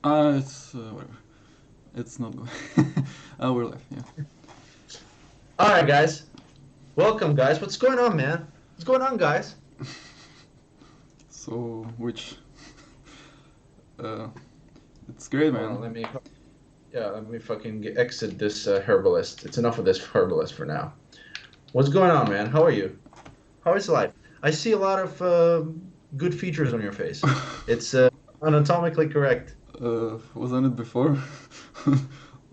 It's whatever. It's not good. We're live. Yeah. All right, guys. Welcome, guys. What's going on, man? What's going on, guys? So which? Uh, it's great, Hold on, man. let me fucking exit this herbalist. It's enough of this herbalist for now. What's going on, man? How are you? How is life? I see a lot of good features on your face. It's anatomically correct. Wasn't it before?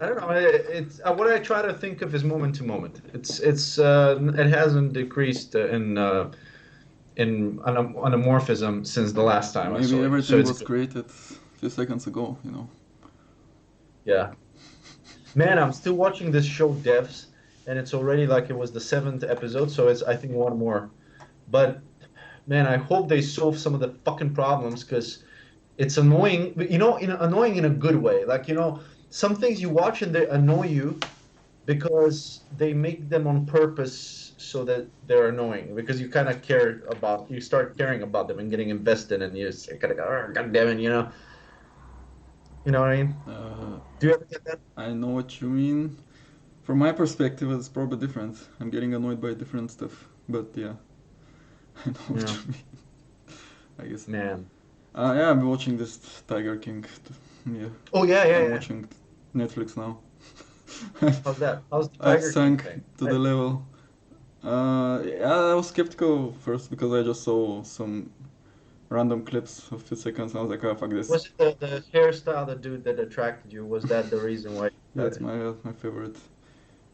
I don't know. It's what I try to think of is moment to moment. It hasn't decreased in anamorphism since the last time I Maybe saw you. So everything it's was good. created a few seconds ago. Yeah. Man, I'm still watching this show Devs, and it's already like it was the seventh episode, so it's I think one more. But man, I hope they solve some of the fucking problems because it's annoying, but, annoying in a good way. Like, some things you watch and they annoy you because they make them on purpose so that they're annoying because you kind of you start caring about them and getting invested, and you just kind of go, "Oh, God damn it, you know what I mean? Uh, Do you ever get that? I know what you mean. From my perspective, it's probably different. I'm getting annoyed by different stuff, but yeah, I know what Yeah, you mean. I guess. man. Yeah, I'm watching this Tiger King. Yeah, Oh yeah, yeah, I'm yeah. watching Netflix now. How's that? How's the I've Tiger King sunk thing? to the level. Yeah, I was skeptical first because I just saw some random clips of 2 seconds and I was like, oh, fuck this. Was it the hairstyle, the dude that attracted you? Was that the reason why you Yeah, it's decided? my favorite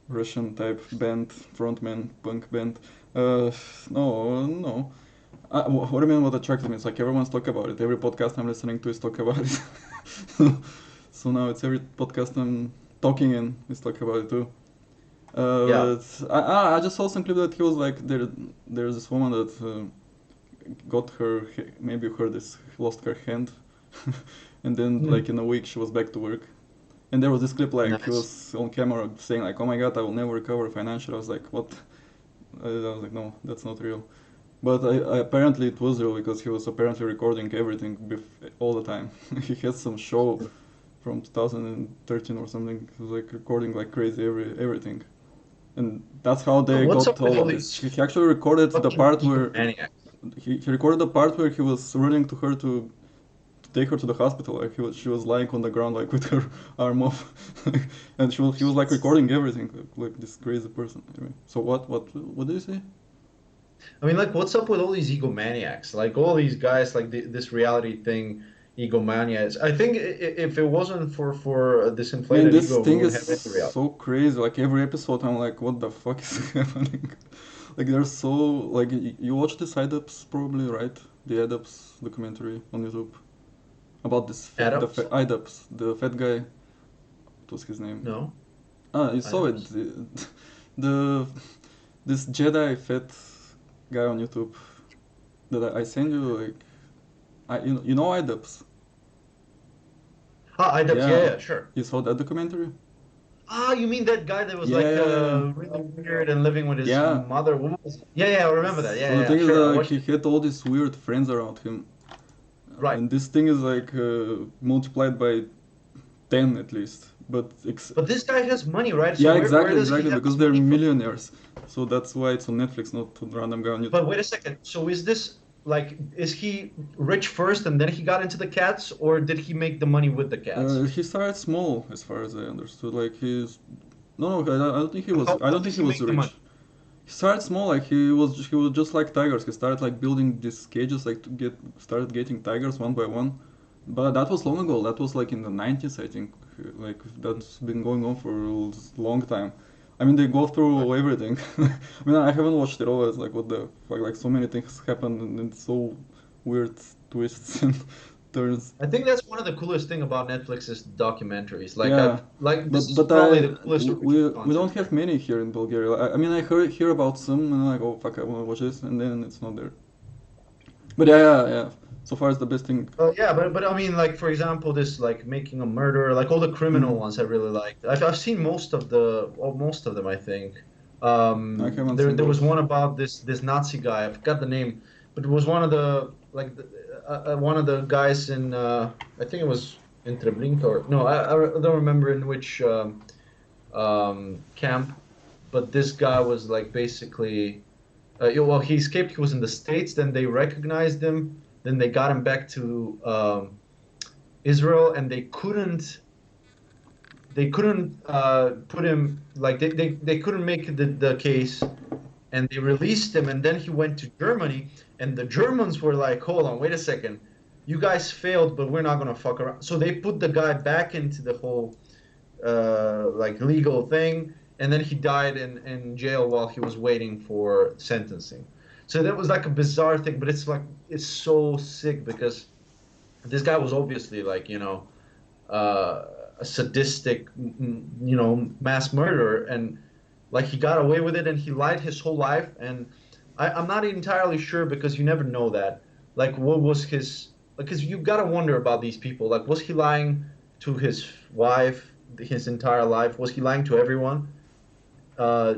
Russian type band, frontman, punk band. Uh, no, no. What do you mean what attracted me? It's like everyone's talk about it. Every podcast I'm listening to is talk about it. So now it's every podcast I'm talking in is talk about it too. Yeah. I just saw some clip that he was like there's this woman that got her maybe you heard this lost her hand, and then Hmm. like in a week she was back to work. And there was this clip like he Nice. was on camera saying like, "Oh my God, I will never recover financially." I was like, "What?" I was like, "No, that's not real." But apparently it was real because he was apparently recording everything all the time. He had some show from 2013 or something. He was like recording like crazy everything, and that's how they What's up got with all all of this. these He actually recorded the fucking part where egomaniacs? he recorded the part where he was running to her to take her to the hospital. Like she was lying on the ground like with her arm off, and he was like recording everything like this crazy person. Anyway, so what did you say? I mean, like, what's up with all these egomaniacs? Like, all these guys, like this reality thing, egomaniacs. I think if it wasn't for this Man, inflated this ego, we thing wouldn't is have any reality. so crazy. Like every episode, I'm like, what the fuck is happening? Like they're so like you watch this IDUPS probably, right? The IDUPS documentary on YouTube about Adults? IDUPS, the fat guy. What was his name? No, Ah, you I saw it. don't. The this Jedi fat guy on YouTube that I send you like you know IDUPS. Ah, IDubbbz. Yeah, Yeah, yeah, sure. you saw that documentary? Ah, you mean that guy that was Yeah, like yeah, yeah, really weird and living with his yeah. mother? What was it? Yeah, yeah, I remember that. Yeah, So the yeah, yeah, thing is sure. I like watched he it. had all these weird friends around him, Right. and this thing is like multiplied by 10 at least. But this guy has money, right? So Yeah, where exactly, does he exactly, have because this they're money from? millionaires. So that's why it's on Netflix, not a random guy on YouTube. But wait a second. So is this like is he rich first and then he got into the cats, or did he make the money with the cats? He started small, as far as I understood. Like he's no, no, I don't think he was. I How don't think does he he was make the money? rich. He started small, like he was just like tigers. He started like building these cages, like to get started getting tigers one by one. But that was long ago. That was like in the 90s, I think. Like that's been going on for a long time. I mean, they go Right. through everything. I mean, I haven't watched it all. It's like what the fuck? Like so many things happen and it's so weird twists and turns. I think that's one of the coolest thing about Netflix is documentaries. Like Yeah, this is but probably I the coolest original we don't content have there. many here in Bulgaria. I mean, I hear about some and I'm like, oh fuck, I want to watch this, and then it's not there. But yeah, yeah, yeah. So far, it's the best thing. Yeah, but I mean, like for example, this like making a murder, like all the criminal Hmm. ones, I really liked. I've seen most of them, I think. I haven't There seen there was those. one about this Nazi guy. I forgot the name, but it was one of the like one of the guys in I think it was. in Treblinka or no, I don't remember in which camp, but this guy was like basically, well, he escaped. He was in the States. Then they recognized him. Then they got him back to Israel, and they couldn't put him like they couldn't make the case, and they released him. And then he went to Germany, and the Germans were like, "Hold on, wait a second, you guys failed, but we're not gonna fuck around." So they put the guy back into the whole like legal thing, and then he died in jail while he was waiting for sentencing. So that was like a bizarre thing, but it's like it's so sick because this guy was obviously like uh, a sadistic mass murderer, and like he got away with it, and he lied his whole life. And I'm not entirely sure because you never know that. Like, what was his? Because you gotta wonder about these people. Like, was he lying to his wife his entire life? Was he lying to everyone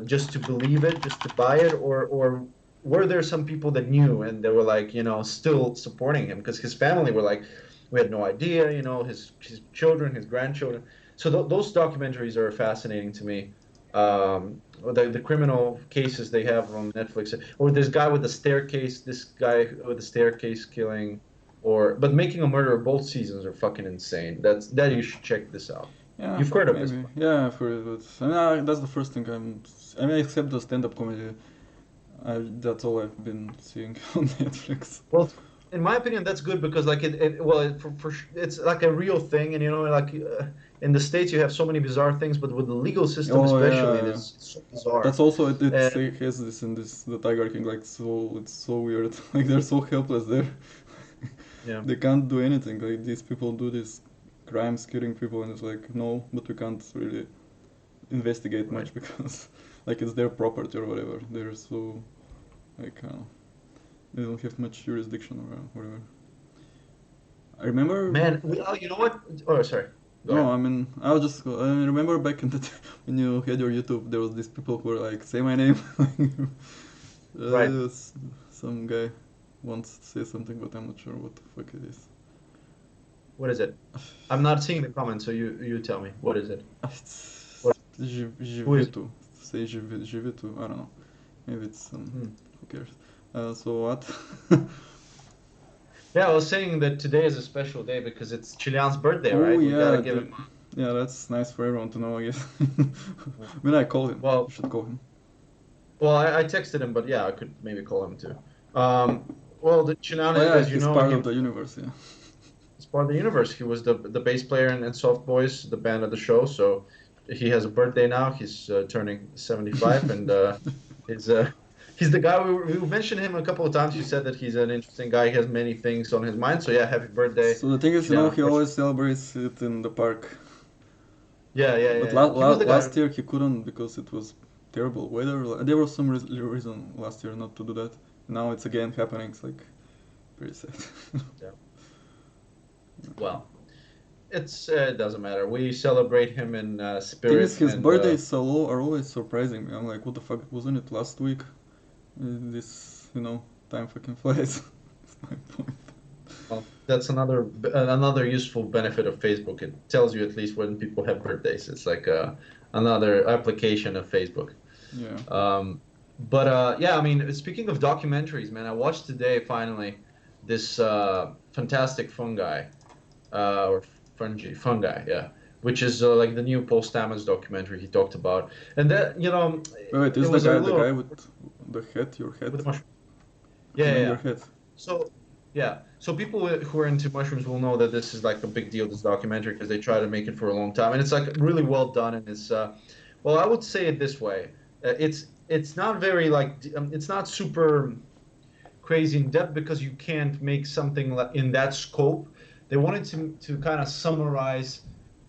just to believe it, just to buy it, or were there some people that knew and they were like, still supporting him? Because his family were like, we had no idea, his children, his grandchildren. So those documentaries are fascinating to me. The criminal cases they have on Netflix, or this guy with the staircase, this guy with the staircase killing, but Making a Murderer, both seasons are fucking insane. That you should check this out. Yeah, You've heard of this maybe. one. Yeah, for it, but I mean, that's the first thing I mean, except the stand-up comedy. That's all I've been seeing on Netflix. Well, in my opinion, that's good because like well, it's like a real thing, and like in the States you have so many bizarre things, but with the legal system Oh especially, yeah, it's so bizarre. that's also And it has this in this the Tiger King, like, so it's so weird. Like, they're so helpless there. yeah, They can't do anything. Like, these people do these crimes, killing people, and it's like, no, but we can't really investigate right. much because like it's their property or whatever. They're so, like, they don't have much jurisdiction or whatever. I remember. Man, you know what? Oh, sorry. Go No, ahead. I mean, I remember back in the when you had your YouTube, there was these people who were like, "Say my name." Right. uh, s- some guy wants to say something, but I'm not sure what the fuck it is. What is it? I'm not seeing the comments, so you tell me. What is it? It's What? Who is? Jivitu. Say Jivitu. I don't know. Maybe it's some. Hmm. Who cares? So what? Yeah, I was saying that today is a special day because it's Chilean's birthday, Oh right? We gotta yeah, give him. yeah, that's nice for everyone to know, I guess. Yeah. When I call him, you Well, should call him. I texted him, but yeah, I could maybe call him too. Well, the Chilean, Oh yeah, as you he's know, part he of the universe. Yeah. is part of the universe. He was the bass player in Soft Boys, the band of the show. So he has a birthday now. He's turning 75, and he's he's the guy we mentioned him a couple of times. You said that he's an interesting guy. He has many things on his mind. So yeah, happy birthday, So the thing is, Chilean. he always celebrates it in the park. Yeah, yeah, But yeah, yeah. He was the guy. last year he couldn't because it was terrible weather. There was some reason last year not to do that. Now it's again happening. It's like pretty sad. Yeah. Well, it doesn't matter. We celebrate him in Thing is, spirit, his and birthdays are always surprising me. I'm like, what the fuck, wasn't it last week? This, time fucking flies. That's my point. well, that's another useful benefit of Facebook. It tells you at least when people have birthdays. It's like another application of Facebook. Yeah. But yeah, I mean, speaking of documentaries, man, I watched today finally this fantastic fungi or fungi, yeah, which is like the new Paul Stamets documentary he talked about, and that Wait, it is was a the little guy with the head, your head? with mushroom. I Yeah, yeah, mean, your yeah. head. So yeah, so people who are into mushrooms will know that this is like a big deal, this documentary, because they try to make it for a long time, and it's like really well done, and it's well, I would say it this way, it's not very like it's not super crazy in depth because you can't make something in that scope. They wanted to kind of summarize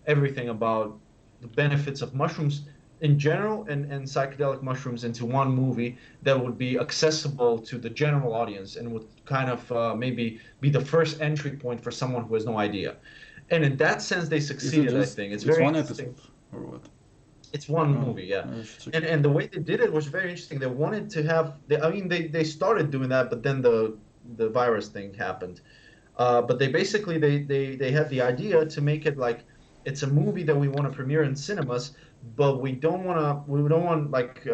everything about the benefits of mushrooms in general and psychedelic mushrooms into one movie that would be accessible to the general audience and would kind of maybe be the first entry point for someone who has no idea. And in that sense, they Is it succeeded, I just, think. It's it's very one interesting. episode, or what? It's one Oh, movie, yeah. I should check it. And the way they did it was very interesting. They wanted to have, I mean, they started doing that, but then the virus thing happened. But they basically they had the idea to make it like it's a movie that we want to premiere in cinemas, but we don't want like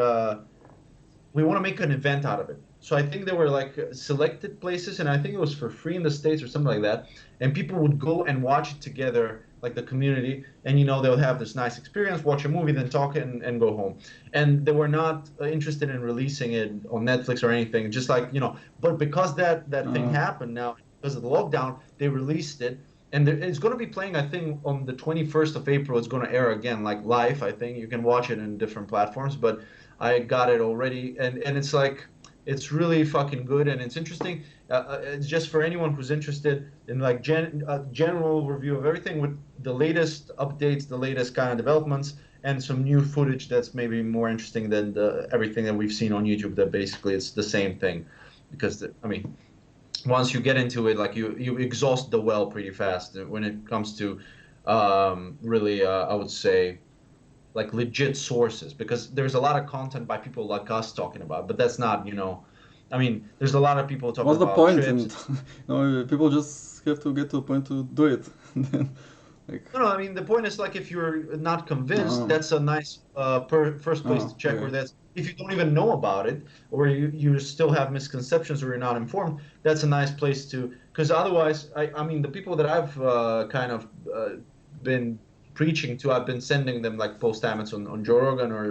we want to make an event out of it. So I think there were like selected places, and I think it was for free in the States or something like that. And people would go and watch it together, like the community, and they'll have this nice experience, watch a movie, then talk and go home. And they were not interested in releasing it on Netflix or anything, just like, but because that thing Uh, happened now, because of the lockdown, they released it. And it's going to be playing, I think, on the 21st of April. It's going to air again, like live. I think you can watch it in different platforms, but I got it already, and it's like it's really fucking good and it's interesting. It's just for anyone who's interested in like general review of everything with the latest updates, the latest kind of developments, and some new footage that's maybe more interesting than everything that we've seen on YouTube. That basically it's the same thing, because I mean, once you get into it, like you exhaust the well pretty fast when it comes to really, I would say like legit sources, because there's a lot of content by people like us talking about, but that's not, I mean, there's a lot of people talking what's the about point? trips. And people just have to get to a point to do it. Then, like, No, I mean, the point is like if you're not convinced, oh, that's a nice first place to oh, check. Where okay. that's if you don't even know about it, or you still have misconceptions, or you're not informed, that's a nice place to. Because otherwise, I mean, the people that I've kind of been preaching to, I've been sending them like post-its on Joe Rogan, or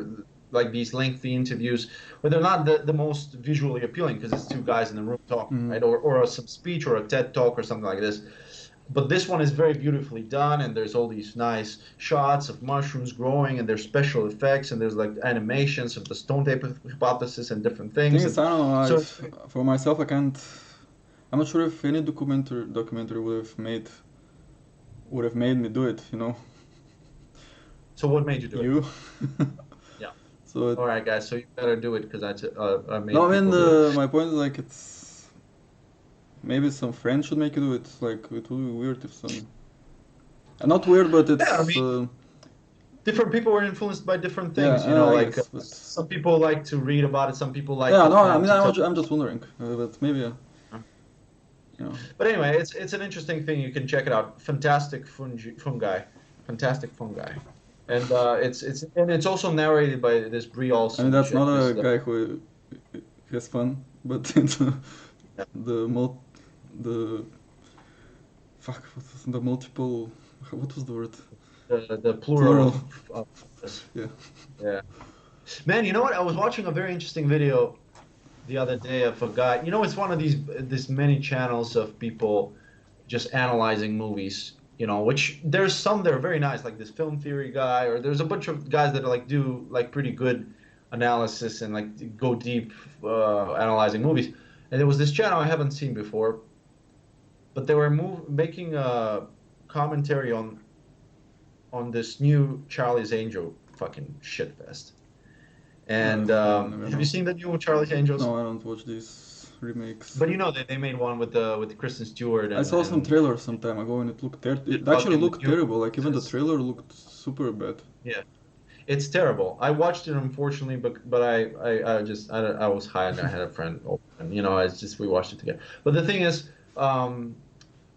like these lengthy interviews, but they're not the most visually appealing because it's two guys in the room talking, Mm. right? Or some speech or a TED talk or something like this. But this one is very beautifully done, and there's all these nice shots of mushrooms growing, and there's special effects, and there's like animations of the stone tape hypothesis and different Thing things, is, and I don't know. so it's For myself, I can't. I'm not sure if any documentary would have made me do it. so what made you do it? You. Yeah. So All right, guys. So you better do it because I no, made I mean people do it. my point is like it's maybe some friends should make you do it. Like it would be weird if some. Not weird, but Yeah, I it's mean, different people were influenced by different yeah, things. I Like guess, but some people like to read about it, some people like yeah, it no, I mean to tell. I'm just wondering, but maybe you know. But anyway, it's an interesting thing. You can check it out. Fantastic fantastic fungi, and it's also narrated by this Brie I mean Olson that's not chick. a This guy who has fun, but the the mul- the fuck what was the multiple what was the word the plural plural of this. yeah. Yeah, man. You know what? I was watching a very interesting video the other day of a guy. It's one of these many channels of people just analyzing movies. Which there's some that are very nice, like this film theory guy, or there's a bunch of guys that are like do like pretty good analysis and like go deep analyzing movies. And there was this channel I haven't seen before, but they were making a commentary on this new Charlie's Angel fucking shit fest. And Never have you know. seen the new Charlie's Angels? No, I don't watch these remakes. But they made one with Kristen Stewart I saw some and trailers some time ago and it looked it actually fucking the looked new terrible. Like even the princess. trailer looked super bad. Yeah, it's terrible. I watched it unfortunately, but I was high and I had a friend over, and it's just we watched it together. But the thing is, um,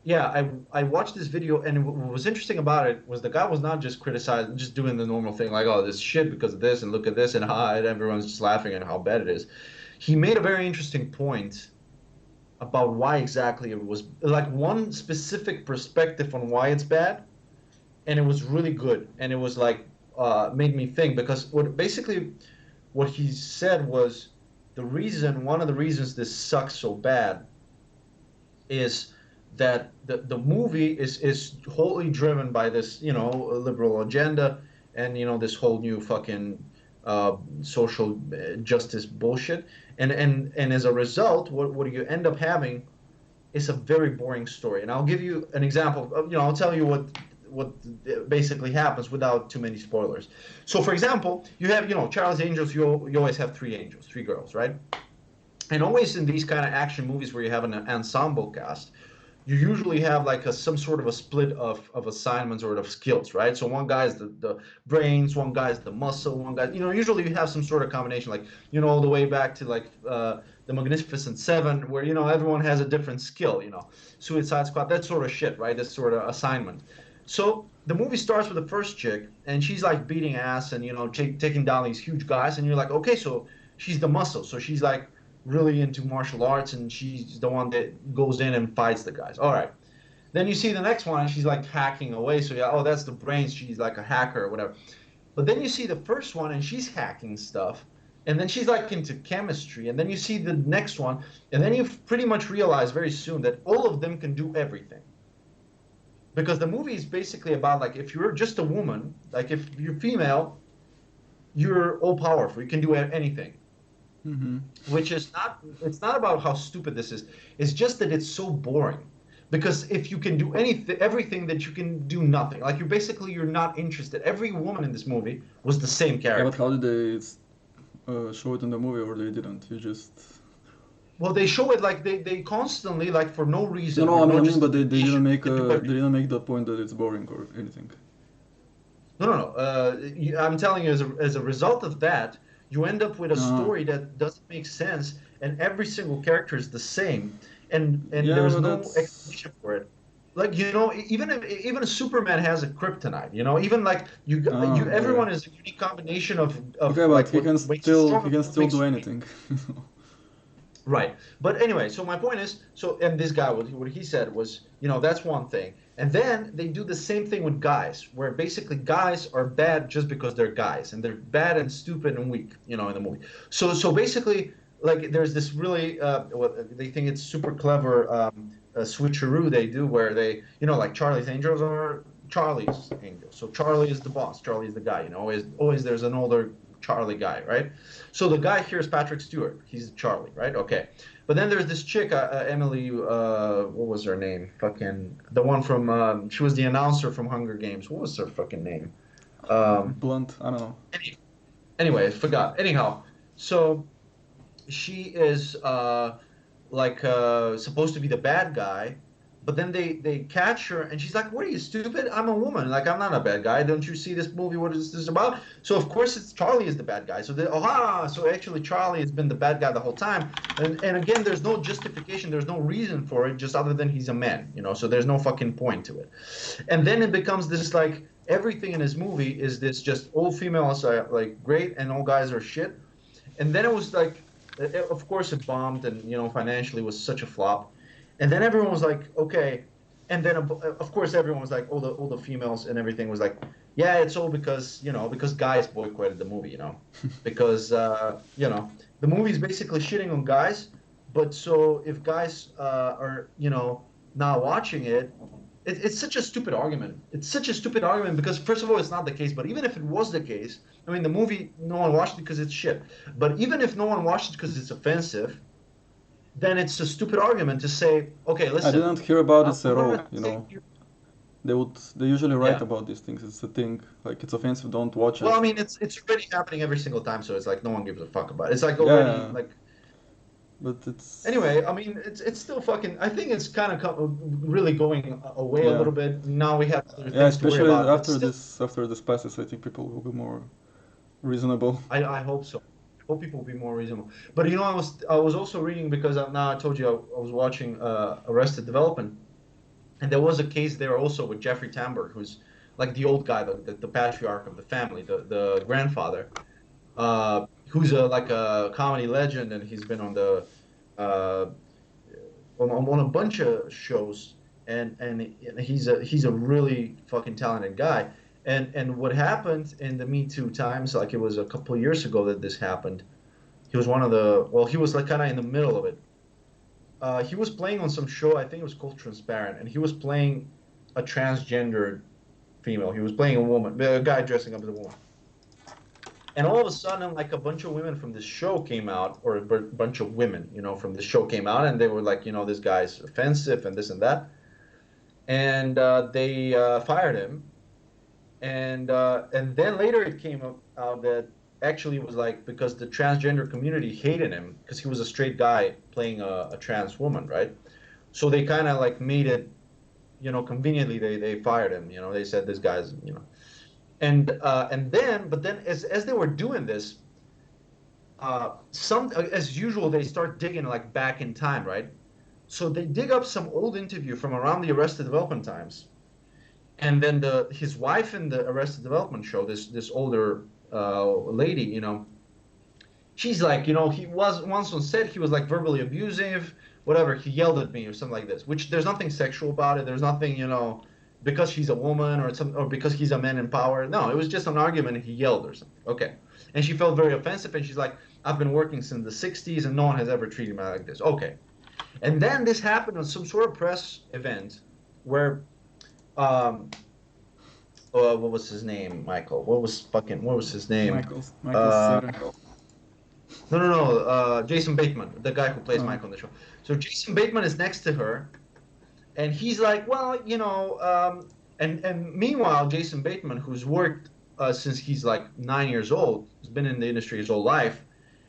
yeah, I watched this video, and what was interesting about it was the guy was not just criticizing, just doing the normal thing like, oh, this shit because of this, and look at this, and how and everyone's just laughing at how bad it is. He made a very interesting point about why exactly it was, like one specific perspective on why it's bad, and it was really good, and it was like made me think, because what he said was one of the reasons this sucks so bad is that the movie is wholly driven by this liberal agenda, and this whole new fucking social justice bullshit, and as a result, what you end up having is a very boring story. And I'll give you an example of, I'll tell you what basically happens without too many spoilers. So for example, you have Charlie's Angels, you always have three girls, right? And always in these kind of action movies where you have an ensemble cast, you usually have like some sort of a split of assignments or of skills, right? So one guy's the brains, one guy's the muscle, one guy, usually you have some sort of combination, like, all the way back to like the Magnificent Seven, where, everyone has a different skill, Suicide Squad, that sort of shit, right? That sort of assignment. So the movie starts with the first chick, and she's like beating ass and, taking down these huge guys, and you're like, okay, so she's the muscle. So she's like really into martial arts, and she's the one that goes in and fights the guys. All right. Then you see the next one, and she's like hacking away. So yeah, oh, that's the brains. She's like a hacker or whatever. But then you see the first one, and she's hacking stuff. And then she's like into chemistry. And then you see the next one, and then you pretty much realize very soon that all of them can do everything. Because the movie is basically about like if you're just a woman, like if you're female, you're all powerful. You can do anything. Mm-hmm. Which is not, it's not about how stupid this is. It's just that it's so boring. Because if you can do anything, everything, that you can do nothing. Like you're not interested. Every woman in this movie was the same Yeah, but character. how did they show it in the movie, or they didn't? You just Well, they show it like they constantly, like for no no, reason no. or I mean, no but they didn't justification, make can do they everything. didn't make that point that it's boring or anything. No, no, no. I'm telling you, as a result of that, you end up with a Ah, story that doesn't make sense, and every single character is the same, and yeah, there's but no that's explanation for it. Like, even a Superman has a kryptonite. Even like yeah. everyone is a unique combination of Okay, but like what makes you he strong and can what still makes do you weak. anything. Right. But anyway, so my point is, so and this guy, what he said was, that's one thing. And then they do the same thing with guys, where basically guys are bad just because they're guys, and they're bad and stupid and weak, in the movie. So basically, like there's this really, what they think it's super clever switcheroo they do, where they, like Charlie's Angels are Charlie's Angels. So Charlie is the boss, Charlie is the guy. Always there's an older Charlie guy, right? So the guy here is Patrick Stewart. He's Charlie, right? Okay. But then there's this chick, Emily. What was her name? Fucking the one from. She was the announcer from Hunger Games. What was her fucking name? Um, Blunt, I don't know. anyway, I forgot. Anyhow, so she is like supposed to be the bad guy, but then they catch her, and she's like, "What are you, stupid? I'm a woman. Like, I'm not a bad guy. Don't you see this movie? What is this about?" So of course it's Charlie is the bad guy. So so actually Charlie has been the bad guy the whole time. And again, there's no justification. There's no reason for it, just other than he's a man. So there's no fucking point to it. And then it becomes this like everything in his movie is this just all females are like great and all guys are shit. And then it was like, of course it bombed, and financially was such a flop. And then everyone was like, okay. And then of course everyone was like, all the females and everything was like, yeah, it's all because guys boycotted the movie, because the movie's basically shitting on guys. But so if guys are not watching it, it's such a stupid argument. It's such a stupid argument because first of all, it's not the case. But even if it was the case, I mean, the movie no one watched it because it's shit. But even if no one watched it because it's offensive, then it's a stupid argument to say, okay, I listen, didn't hear about this we're at gonna all. take you. They usually write Yeah. about these things. It's a thing. Like it's offensive. Don't watch Well, it. I mean, it's already happening every single time, so it's like no one gives a fuck about it. It's like already Yeah, like. but it's Anyway, I mean, it's still fucking. I think it's kind of really going away a yeah, little bit. Now we have other yeah. things to worry Especially about, but still, after this passes, I think people will be more reasonable. I hope so. I hope people will be more reasonable. But I was also reading because now I told you I was watching Arrested Development, and there was a case there also with Jeffrey Tambor, who's like the old guy, the patriarch of the family, the grandfather, who's like a comedy legend, and he's been on the uh, on a bunch of shows, and he's a really fucking talented guy. And what happened in the Me Too times, like it was a couple of years ago that this happened. He was he was like kind of in the middle of it. He was playing on some show, I think it was called Transparent, and he was playing a transgendered female. He was playing a woman, a guy dressing up as a woman. And all of a sudden, like a bunch of women from this show came out, or a bunch of women, from the show came out, and they were like, this guy's offensive and this and that. And they fired him. And then later it came out that actually it was like because the transgender community hated him because he was a straight guy playing a trans woman, right? So they kind of like made it, conveniently they fired him. They said this guy's, and then but then as they were doing this, some as usual they start digging like back in time, right? So they dig up some old interview from around the Arrested Development times, and then his wife in the Arrested Development show, this older lady, she's like, he was once on set, he was like verbally abusive, whatever, he yelled at me or something like this, which there's nothing sexual about it. There's nothing, because she's a woman or because he's a man in power. No, it was just an argument and he yelled or something. Okay. And she felt very offensive and she's like, I've been working since the 60s and no one has ever treated me like this. Okay. And then this happened on some sort of press event where, um, what was his name, Michael? What was his name? Michael Uh, Cera. no. Jason Bateman, the guy who plays Oh. Michael in the show. So Jason Bateman is next to her, and he's like, well, and meanwhile, Jason Bateman, who's worked since he's like 9 years old, has been in the industry his whole life,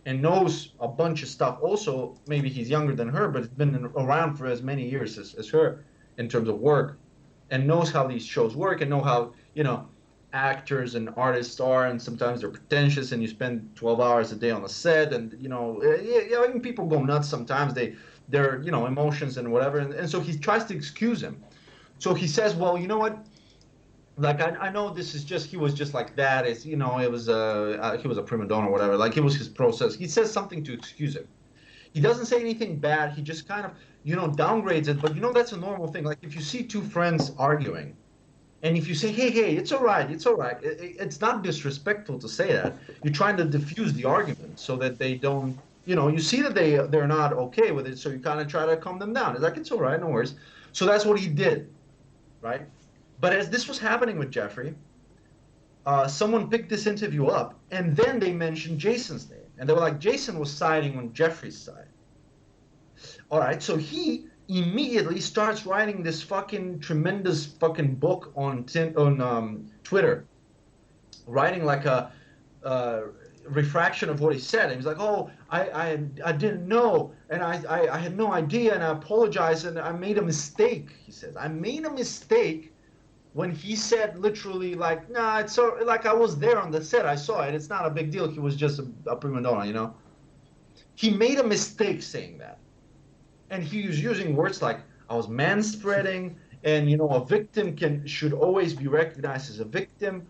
and knows a bunch of stuff. Also, maybe he's younger than her, but has been around for as many years as her in terms of work, and knows how these shows work, and know how actors and artists are, and sometimes they're pretentious, and you spend 12 hours a day on a set, and yeah, even people go nuts sometimes. Their emotions and whatever, and so he tries to excuse him. So he says, well, you know what? Like I know this is just he was just like that. It's it was he was a prima donna or whatever. Like it was his process. He says something to excuse him. He doesn't say anything bad. He just kind of downgrades it. But that's a normal thing. Like if you see two friends arguing, and if you say, hey, it's all right, it's not disrespectful to say that. You're trying to diffuse the argument so that they don't, you see that they're not okay with it, so you kind of try to calm them down. It's like, it's all right, no worries. So that's what he did, right? But as this was happening with Jeffrey, someone picked this interview up, and then they mentioned Jason's name. And they were like, Jason was siding on Jeffrey's side. All right, so he immediately starts writing this fucking tremendous fucking book on Twitter, writing like a refraction of what he said. And he's like, "Oh, I didn't know, and I had no idea, and I apologize, and I made a mistake." He says, "I made a mistake." When he said literally like, "Nah, it's so like I was there on the set, I saw it. It's not a big deal. He was just a prima donna." He made a mistake saying that. And he was using words like I was manspreading, and a victim should always be recognized as a victim.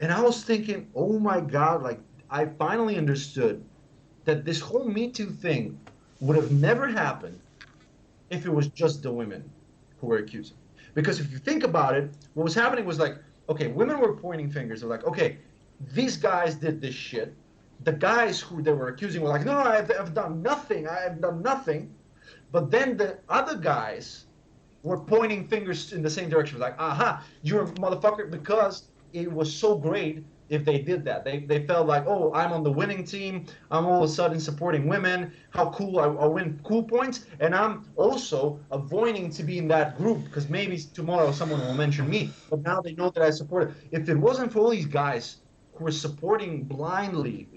And I was thinking, oh my God, like I finally understood that this whole Me Too thing would have never happened if it was just the women who were accusing. Because if you think about it, what was happening was like, okay, women were pointing fingers. They're like, okay, these guys did this shit. The guys who they were accusing were like, no, I've done nothing. I have done nothing. But then the other guys were pointing fingers in the same direction. It was like, aha, you're a motherfucker, because it was so great if they did that. They felt like, oh, I'm on the winning team. I'm all of a sudden supporting women. How cool. I win cool points. And I'm also avoiding to be in that group because maybe tomorrow someone will mention me. But now they know that I support it. If it wasn't for all these guys who were supporting blindly,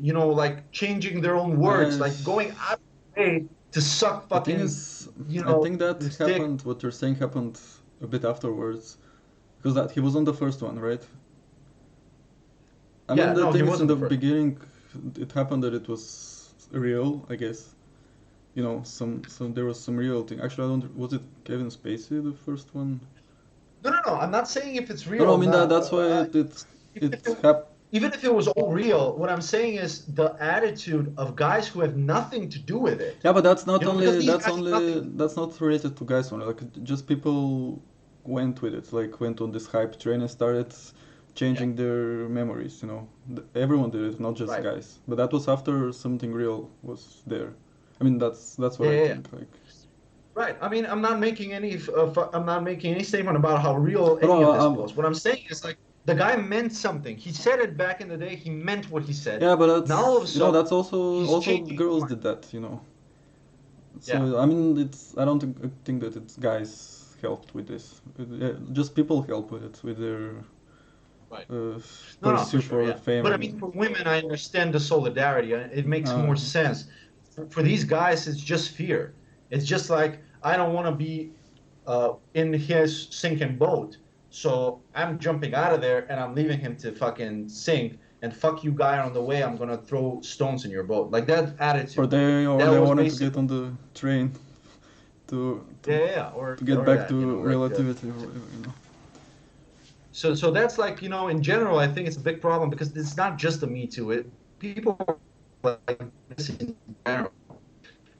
like changing their own words, Uh, like going out of the way to suck the thing fucking, is, I think that this dick. happened. What you're saying happened a bit afterwards, because that he was on the first one, right? I mean, Yeah, the no, he thing is, in wasn't the the first. beginning, it happened that it was real, I guess. Some there was some real thing. Actually, I don't. Was it Kevin Spacey, the first one? No. I'm not saying if it's No, no. I real. mean Not that's why even if it it, happened. even if it was all real. What I'm saying is the attitude of guys who have nothing to do with it. Yeah, but that's not Because only these that's guys have only nothing. that's not related to guys only. Like just people went with it, like went on this hype train and started Yeah, changing their memories. Everyone did it, not just right. guys. But that was after something real was there. I mean, that's what Yeah, I yeah, yeah. think. Like, Right. I mean, I'm not making any statement about how real no, any of no, this was. What I'm saying is like the guy meant something. He said it back in the day. He meant what he said. yeah, but Now all of a that's sudden that's also he's also changing his girls mind. did that. Yeah. So I mean, I don't think that it's guys helped with this. Just people help with it with their Right. uh, No, for pursuit sure, for yeah. fame But I mean, and for women, I understand the solidarity. It makes more uh, sense. For these guys, it's just fear. It's just like I don't want to be. in his sinking boat. So I'm jumping out of there and I'm leaving him to fucking sink. And fuck you, guy, on the way. I'm gonna throw stones in your boat. Like that Or attitude. they That was wanted to basic. get on the train to Yeah, to yeah, yeah. to get Or back that, to like relativity or whatever. so that's like, in general, I think it's a big problem because it's not just the Me Too. People like this in general.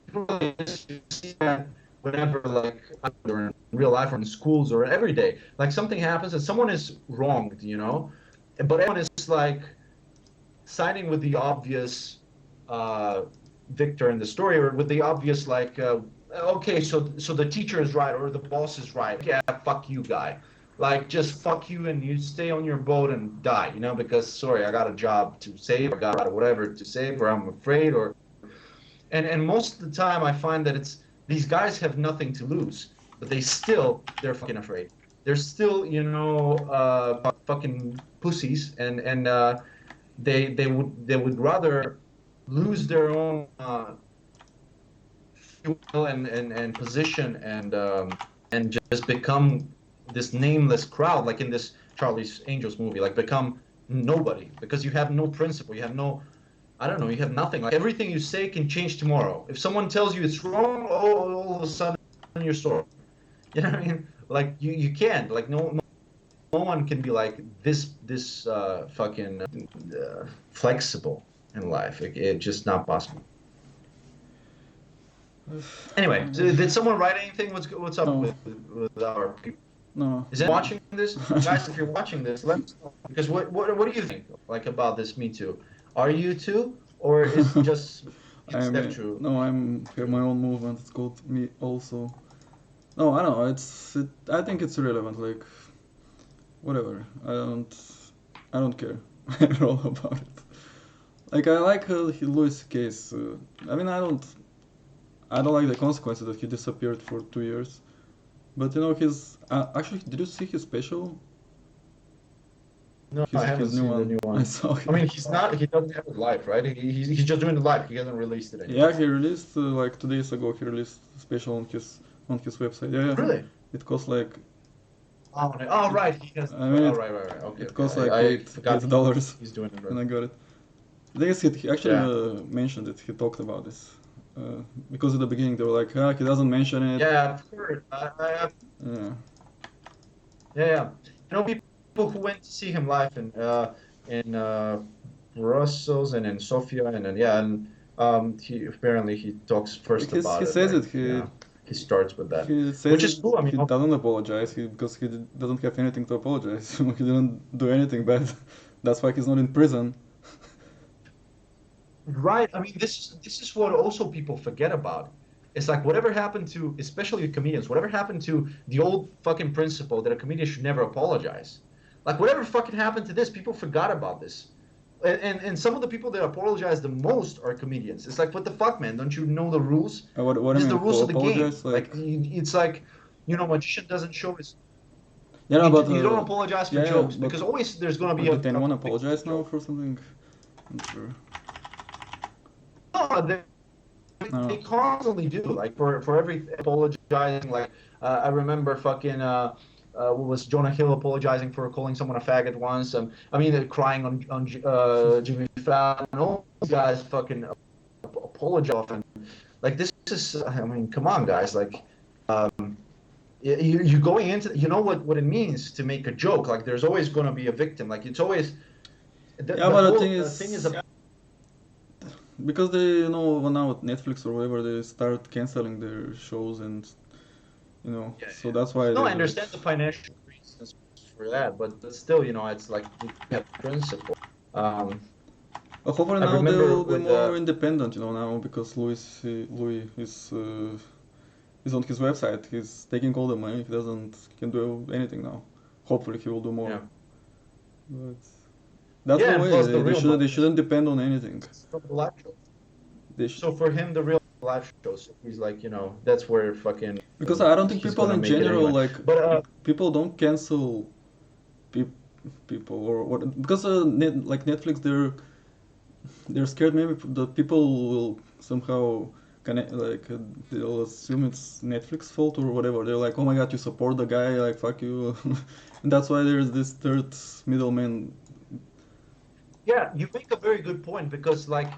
People like this, you see that whenever, like, either in real life or in schools or every day, like something happens and someone is wronged, but everyone is like siding with the obvious uh, victor in the story, or with the obvious, like, okay, so the teacher is right or the boss is right. Yeah, fuck you, guy. Like, just fuck you and you stay on your boat and die, because sorry, I got a job to save, I got whatever to save, or I'm afraid, or and most of the time I find that it's these guys have nothing to lose, but they're fucking afraid. They're still, fucking pussies, and they would rather lose their own fuel and position, and just become this nameless crowd, like in this Charlie's Angels movie, like become nobody because you have no principle, you have no, I don't know, you have nothing. Like everything you say can change tomorrow. If someone tells you it's wrong, oh, all of a sudden you're sorry. You know what I mean? Like you can't. Like no one can be like this fucking flexible in life. It's just not possible. Anyway, so did someone write anything? What's up No, with our people? no. Is it watching this, guys? If you're watching this, let us know. Because what do you think like about this Me Too? Are you too, or is just F true? No, I'm have my own movement. It's called me also. No, I don't know. I think it's irrelevant. Like whatever. I don't care at all about it. Like I like Louis' case. I mean, I don't like the consequences that he disappeared for 2 years. But his actually, did you see his special? No, I haven't His new seen the one. new I one. saw I it. mean, he doesn't have it live, right? He's just doing it live. He hasn't released it Yeah, anywhere. he released like 2 days ago. He released a special on his website. Yeah, yeah. Really? It costs like Oh, oh, it. right. He has. I mean Oh, it. right, right, right. Okay, It okay. costs like I eight forgot he, dollars, he's doing it. and Right. I got it. The thing is, he actually Yeah. mentioned it. He talked about this because at the beginning they were like, he doesn't mention it. Yeah, I've heard. Yeah. Yeah, yeah. People who went to see him live in Brussels and in Sofia, and then yeah, and he talks Like first he about it, says like, it. he starts with that, He says which it. is cool. I mean, He doesn't apologize because doesn't have anything to apologize. He didn't do anything bad. That's why he's not in prison. right. I mean, this is what also people forget about. It's like whatever happened to, especially comedians, whatever happened to the old fucking principle that a comedian should never apologize. Like whatever fucking happened to this, people forgot about this. And some of the people that apologize the most are comedians. It's like, what the fuck, man? Don't you know the rules? What do This you is the mean? rules of the game. Apologize? Like Like it's like, magician doesn't show his. yeah, no, You, but you don't apologize for yeah, jokes but because always there's gonna be did a anyone fix to the apologize now joke. for something? I'm not sure. No, they No. constantly do, like for every apologizing. Like I remember fucking what was Jonah Hill apologizing for calling someone a faggot once. I mean, crying on Jimmy Fallon. All these guys fucking apologize, and like this is. I mean, come on, guys. Like you're going into, what it means to make a joke. Like there's always going to be a victim. Like it's always Yeah, the but the thing whole thing is is, about. because they, now with Netflix or whatever, they start canceling their shows and, Yeah, so yeah. that's why No, they I like, understand the financial reasons for that, but still, it's like you have principle. Um, hopefully I now they remember will be with more independent, now because Louis is on his website. He's taking all the money. Can do anything now. Hopefully he will do more. yeah, But that's the yeah, and way. plus the real money They is shouldn't depend on anything. from the live shows. They sh- So for him, the real live shows, he's like, that's where fucking because I don't think he's people gonna in make it general anyway. like But people don't cancel peop people or what because like Netflix they're scared maybe that people will somehow like they'll assume it's Netflix fault or whatever. They're like, oh my god, you support the guy, like fuck you. And that's why there's this third middleman. Yeah, you make a very good point because, like,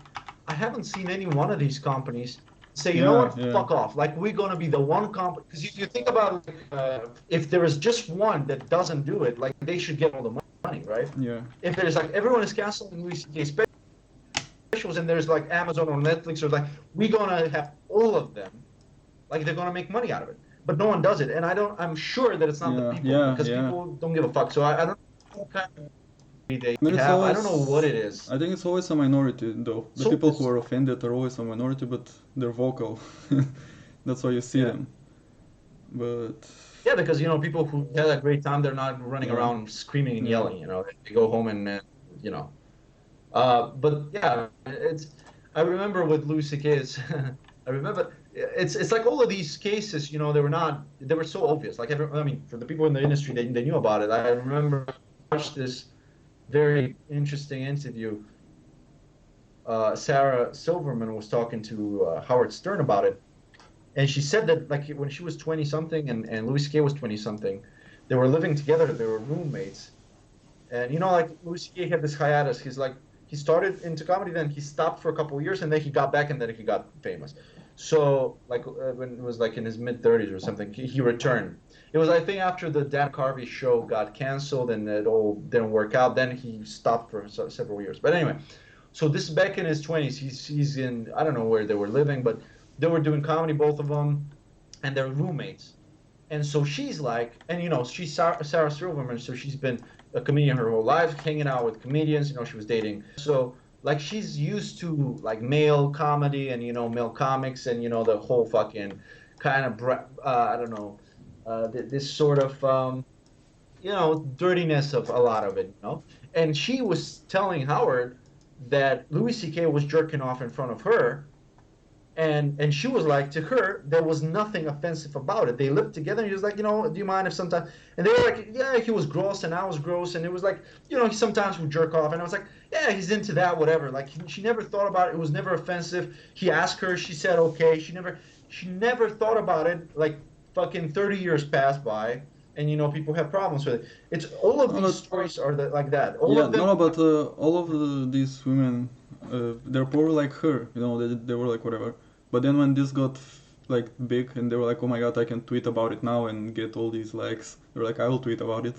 I haven't seen any one of these companies say, you know Yeah, what, yeah, fuck off. Like, we're going to be the one company. Because if you think about it, if there is just one that doesn't do it, like, they should get all the money, right? yeah, If there's like everyone is canceling Louis CK specials and there's like Amazon or Netflix or like, we're going to have all of them, like, they're going to make money out of it. But no one does it. And I'm sure that it's not the yeah, people yeah, because yeah. people don't give a fuck. So I don't know what kind of they Then it's have. I don't know what always, it is. I think it's always a minority though. The So, people who are offended are always a minority, but they're vocal. That's why you see yeah. them. But Yeah, because people who had a great time, they're not running yeah, around screaming and yeah, yelling. They go home and you know. But yeah, it's. I remember with Louis C.K.'s. I remember it's like all of these cases. They were so obvious. Like I mean, for the people in the industry, they knew about it. I remember I watched this very interesting interview. Sarah Silverman was talking to Howard Stern about it, and she said that like when she was 20 something and Louis C.K. was 20 something, they were living together, they were roommates. And like Louis C.K. had this hiatus. He's like he started into comedy, then he stopped for a couple of years, and then he got back, and then he got famous. So like when it was like in his mid 30s or something, he returned. It was I think after the Dan Carvey show got canceled and it all didn't work out. Then he stopped for several years. But anyway, so this is back in his 20s. He's in I don't know where they were living, but they were doing comedy, both of them, and they're roommates. And so she's like, and she's Sarah Silverman, so she's been a comedian her whole life, hanging out with comedians. She was dating. So like she's used to like male comedy and male comics and the whole fucking kind of I don't know this sort of dirtiness of a lot of it. And she was telling Howard that Louis C.K. was jerking off in front of her, and she was like, to her, there was nothing offensive about it. They lived together, and he was like, do you mind if sometimes? And they were like, yeah, he was gross, and I was gross, and it was like, he sometimes would jerk off, and I was like, yeah, he's into that, whatever. Like she never thought about it. It was never offensive. He asked her, she said okay. She never thought about it. Like fucking 30 years passed by, and people have problems with it. It's all of no, these but stories are like that. All yeah, of no, them. no, but all of these women, they're probably like her, they were like whatever. But then when this got like big, and they were like, oh my god, I can tweet about it now and get all these likes. They're like, I will tweet about it.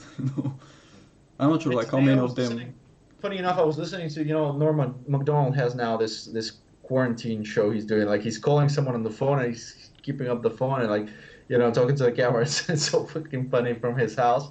I'm not sure And like how today I many was of listening. them. Funny enough, I was listening to Norman Macdonald has now this quarantine show he's doing. Like he's calling someone on the phone and he's keeping up the phone and like talking to the camera. It's so fucking funny from his house.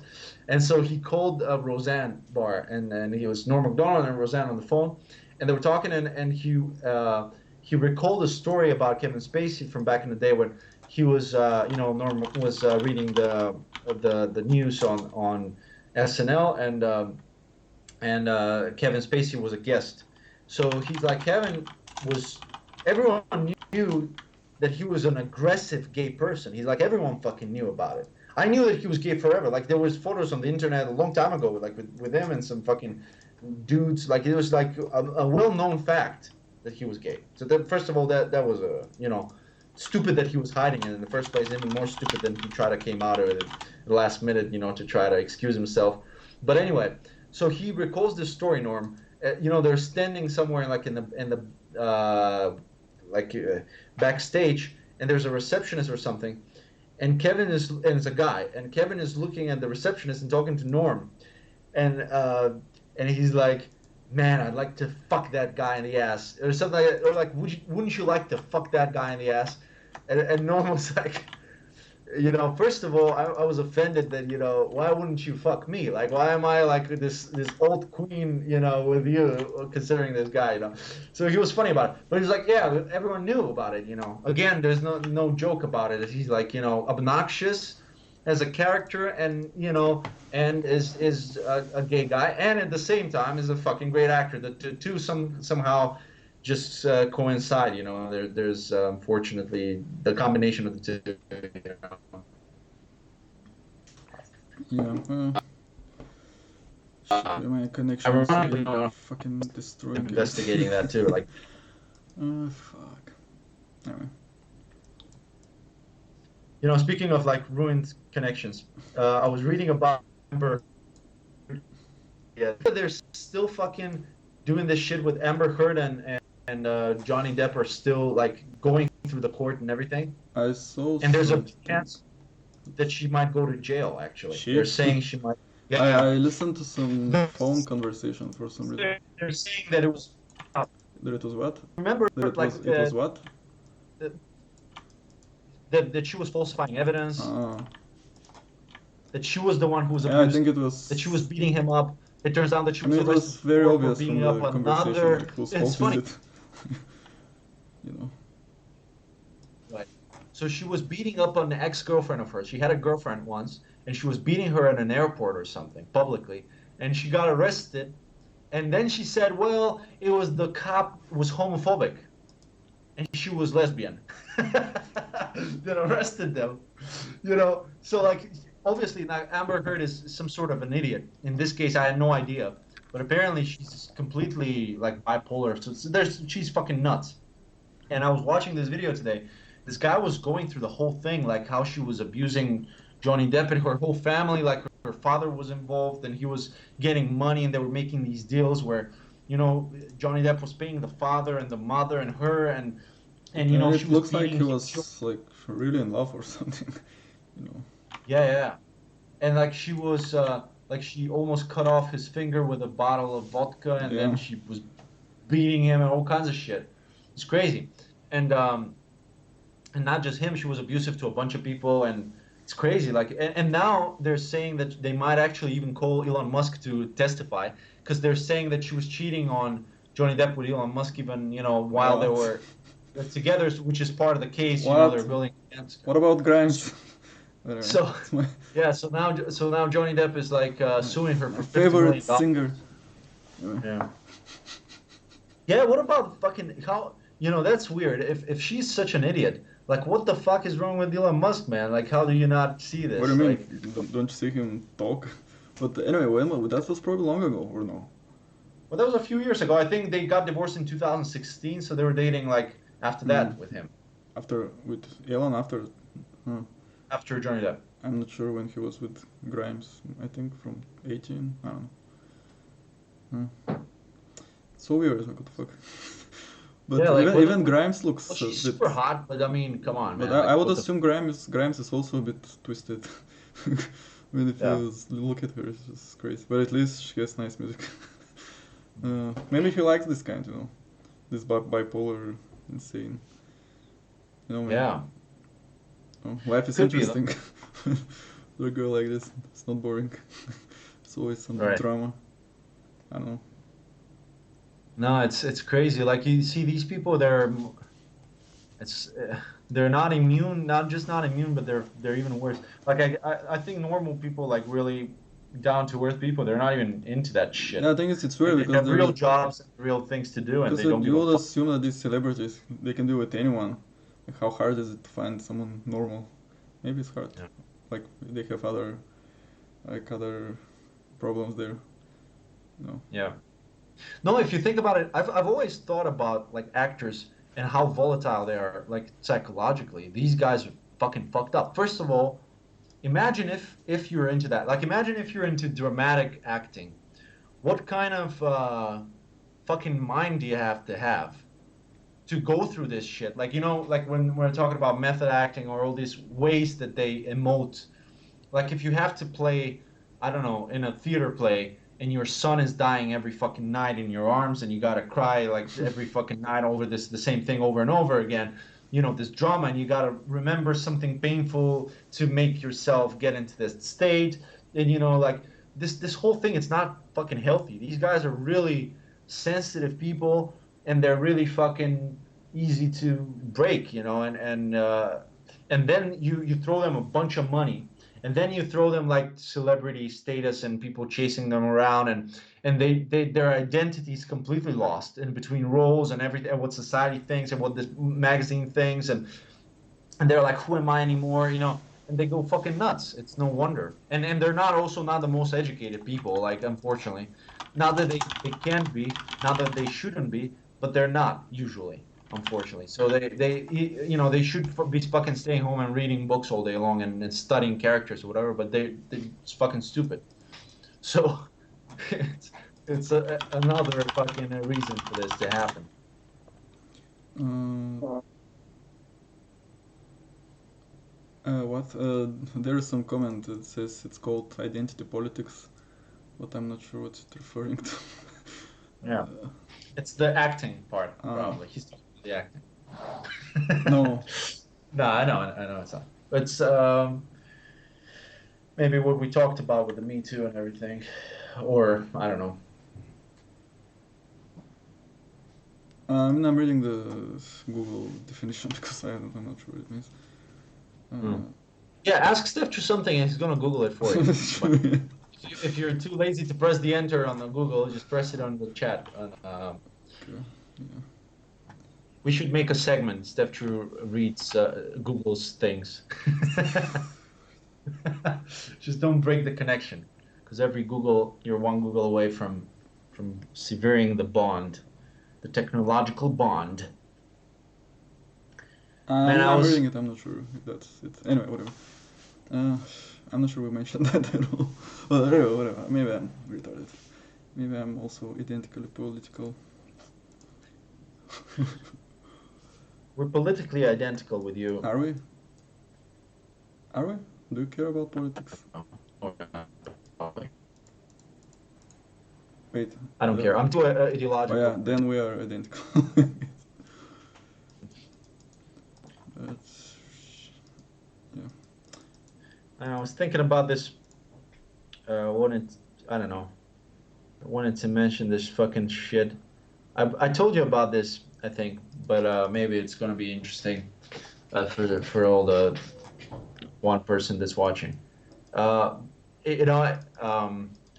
And so he called Roseanne Barr and he was Norm Macdonald and Roseanne on the phone, and they were talking and he recalled a story about Kevin Spacey from back in the day when he was Norm was reading the news on SNL and Kevin Spacey was a guest. So he's like, Kevin was, everyone knew that he was an aggressive gay person. He's like, everyone fucking knew about it. I knew that he was gay forever. Like there was photos on the internet a long time ago, like with him and some fucking dudes. Like it was like a well-known fact that he was gay. So that first of all, that was stupid that he was hiding it in the first place. Even more stupid than he tried to came out of it at the last minute, to try to excuse himself. But anyway, so he recalls this story, Norm. They're standing somewhere like like backstage, and there's a receptionist or something, and it's a guy, and Kevin is looking at the receptionist and talking to Norm, and he's like, "Man, I'd like to fuck that guy in the ass," or something like that. Or like, wouldn't you like to fuck that guy in the ass? And Norm was like, first of all, I was offended that, why wouldn't you fuck me? Like, why am I like this old queen, with you, considering this guy? So he was funny about it, but he was like, yeah, everyone knew about it. Again, there's no joke about it. He's like, obnoxious as a character, and is a gay guy, and at the same time is a fucking great actor. The two somehow just coincide. There's unfortunately the combination of the two. Yeah, shit, my I connection is remember really fucking destroying here. investigating that too. Like, Fuck. Anyway. Speaking of like ruined connections, I was reading about Amber. Yeah, they're still fucking doing this shit with Amber Heard and Johnny Depp are still like going through the court and everything. I saw And there's a something. chance that she might go to jail. Actually, they're She? saying she might. I Yeah, listened to some they're phone conversation for some reason. saying that it was. That it was what? Remember, That like it was what? that that she was falsifying evidence, Ah, that she was the one who was yeah, I abused, think it that she was. was beating him up. It turns out that she I was mean, it arrested was very for obvious from beating up the conversation, another. like whose It's fault is funny, it? you know. right? So she was beating up an ex-girlfriend of hers. She had a girlfriend once, and she was beating her at an airport or something publicly, and she got arrested. And then she said, "Well, it was the cop was homophobic, and she was lesbian." Then arrested them. So like obviously now Amber Heard is some sort of an idiot. In this case, I had no idea, but apparently she's completely like bipolar. So she's fucking nuts. And I was watching this video today. This guy was going through the whole thing, like how she was abusing Johnny Depp and her whole family. Like her father was involved, and he was getting money, and they were making these deals where, Johnny Depp was paying the father and the mother and her, and And she it was looks like beating he him. was like really in love or something. you know. Yeah, yeah, yeah. And like she was, like she almost cut off his finger with a bottle of vodka, and then Yeah. she was beating him and all kinds of shit. It's crazy. And um and not just him, she was abusive to a bunch of people, and it's crazy. Like, and now they're saying that they might actually even call Elon Musk to testify, because they're saying that she was cheating on Johnny Depp with Elon Musk, even while they What? were together, which is part of the case. They're What? building against. What about Grimes? Whatever. So It's my yeah, so now Johnny Depp is like suing her my for fifty favorite million singer. dollars. Anyway. Yeah. Yeah, what about fucking how, that's weird. If she's such an idiot, like what the fuck is wrong with Elon Musk, man? Like how do you not see What do you this? mean? Like Don't you see him talk? But anyway, well, that was probably long ago, or no? well, that was a few years ago. I think they got divorced in 2016, so they were dating like after Hmm. that with him, After with Elon, after. Huh. after Johnny Depp. I'm not sure when he was with Grimes. I think from 18. I don't know. Huh. So weird. What the fuck? But Yeah, like even what Grimes well, looks a she's bit. super hot, but I mean, come on, But man. I Like would what the assume Grimes is also a bit twisted. When if yeah. you look at her, it's just crazy. But at least she has nice music. Maybe he likes this kind, this bipolar, insane. Maybe. Yeah. Life is Could be though. interesting. For a girl like this, it's not boring. It's always some Right. drama. I don't know. No, it's crazy. Like you see these people, it's they're not immune, not just not immune, but they're even worse. Like I think normal people, like really down to earth people, they're not even into that Yeah, shit. I think it's Like weird they because have real there's jobs and real things to do, and because they don't you give a would fuck. assume that these celebrities they can do with anyone. Like how hard is it to find someone normal? Maybe it's hard. Yeah. Like they have other problems there. No. Yeah. No, if you think about it, I've always thought about like actors and how volatile they are, like psychologically. These guys are fucking fucked up. First of all, imagine if you're into that. Like imagine if you're into dramatic acting. What kind of fucking mind do you have to go through this shit? Like like when we're talking about method acting or all these ways that they emote. Like if you have to play, I don't know, in a theater play, and your son is dying every fucking night in your arms, and you gotta cry like every fucking night over the same thing over and over again. This drama, and you gotta remember something painful to make yourself get into this state. And like this whole thing, it's not fucking healthy. These guys are really sensitive people, and they're really fucking easy to break. And then you throw them a bunch of money, and then you throw them like celebrity status and people chasing them around, and their identity is completely lost in between roles and everything, and what society thinks and what this magazine thinks, and they're like, who am I anymore, and they go fucking nuts. It's no wonder. And they're not the most educated people, like, unfortunately. Not that they can't be, not that they shouldn't be, but they're not usually. unfortunately. So they should be fucking staying home and reading books all day long and studying characters or whatever, but they're just fucking stupid. So it's another fucking reason for this to happen. Uh, what? There is some comment that says it's called identity politics, but I'm not sure what it's referring to. Yeah, it's the acting part uh, probably. He's talking about the acting. no, No, I know it's not. It's maybe what we talked about with the Me Too and everything, or I don't know. I mean I'm reading the Google definition because I'm not sure what it means. Hmm. Uh, Yeah, ask Steph for something and he's gonna Google it for you. But if you're too lazy to press the enter on the Google, just press it on the chat. okay, yeah. We should make a segment. Steph True reads Google's things. Just don't break the connection, because every Google, you're one Google away from severing the bond, the technological bond. Man, I Yeah, I'm was reading it. I'm not sure if that's it. Anyway, whatever. Uh, I'm not sure we mentioned that at all. Well, anyway, whatever. Maybe I'm retarded. Maybe I'm also identically political. we're politically identical with you. Are we? Are we? Do you care about politics? Wait. I don't care. I'm too Oh yeah, ideological. then we are identical. That's yeah. And I was thinking about this. Wanted I don't know. I wanted to mention this fucking shit. I told you about this, I think, but maybe it's gonna be interesting for all the one person that's watching. Uh, you know,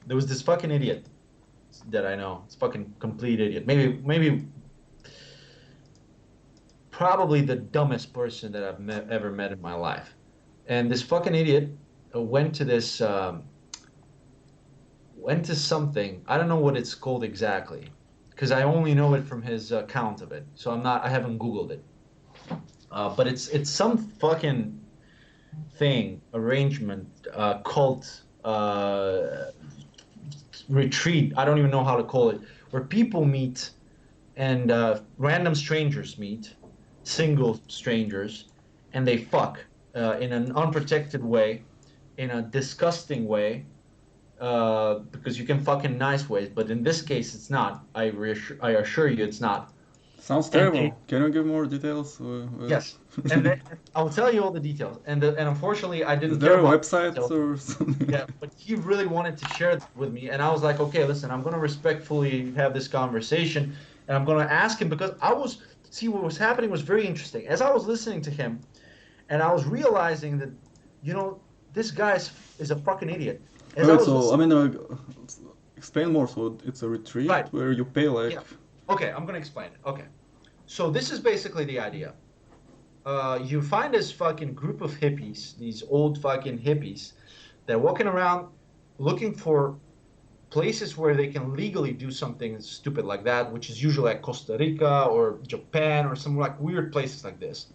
there was this fucking idiot that I know. It's fucking complete idiot. Maybe probably the dumbest person that ever met in my life. And this fucking idiot went to this went to something. I don't know what it's called exactly because I only know it from his account of it. So I haven't Googled it. But it's some fucking thing, arrangement, cult, retreat. I don't even know how to call it, where people meet and random strangers meet, single strangers, and they fuck in an unprotected way, in a disgusting way, because you can fuck in nice ways, but in this case, it's not. I assure you, it's not. Sounds And they, terrible. Can you give more details? yes, and then I'll tell you all the details. And unfortunately, I Is didn't care there a about the website details. or something? Yeah, but he really wanted to share that with me, and I was like, okay, listen, I'm gonna respectfully have this conversation, and I'm gonna ask him because I was see what was happening was very interesting. As I was listening to him, and I was realizing that, you know, this guy is a fucking idiot. As I Wait, was so I listening, mean, explain more. So it's a retreat right? where you pay like. Yeah. Okay, I'm gonna explain it. Okay, so this is basically the idea. You find this fucking group of hippies, these old fucking hippies, they're walking around looking for places where they can legally do something stupid like that, which is usually like Costa Rica or Japan or some like weird places like this.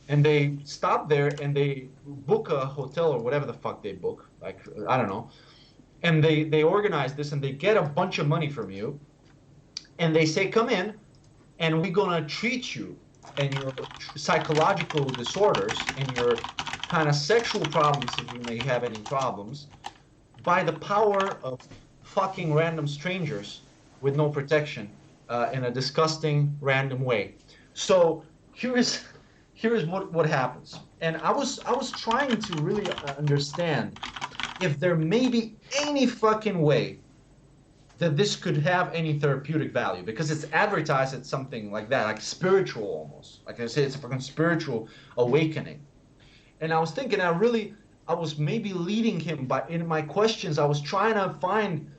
And they stop there and they book a hotel or whatever the fuck they book, like I don't know. And they organize this and they get a bunch of money from you and they say, come in and we're gonna treat you and your psychological disorders and your kind of sexual problems if you may have any problems by the power of fucking random strangers with no protection in a disgusting random way. So here is what happens. And I was trying to really understand if there may be any fucking way that this could have any therapeutic value because it's advertised as something like that, like spiritual almost. Like I say, it's a fucking spiritual awakening. And I was thinking, I was maybe leading him by in my questions. I was trying to find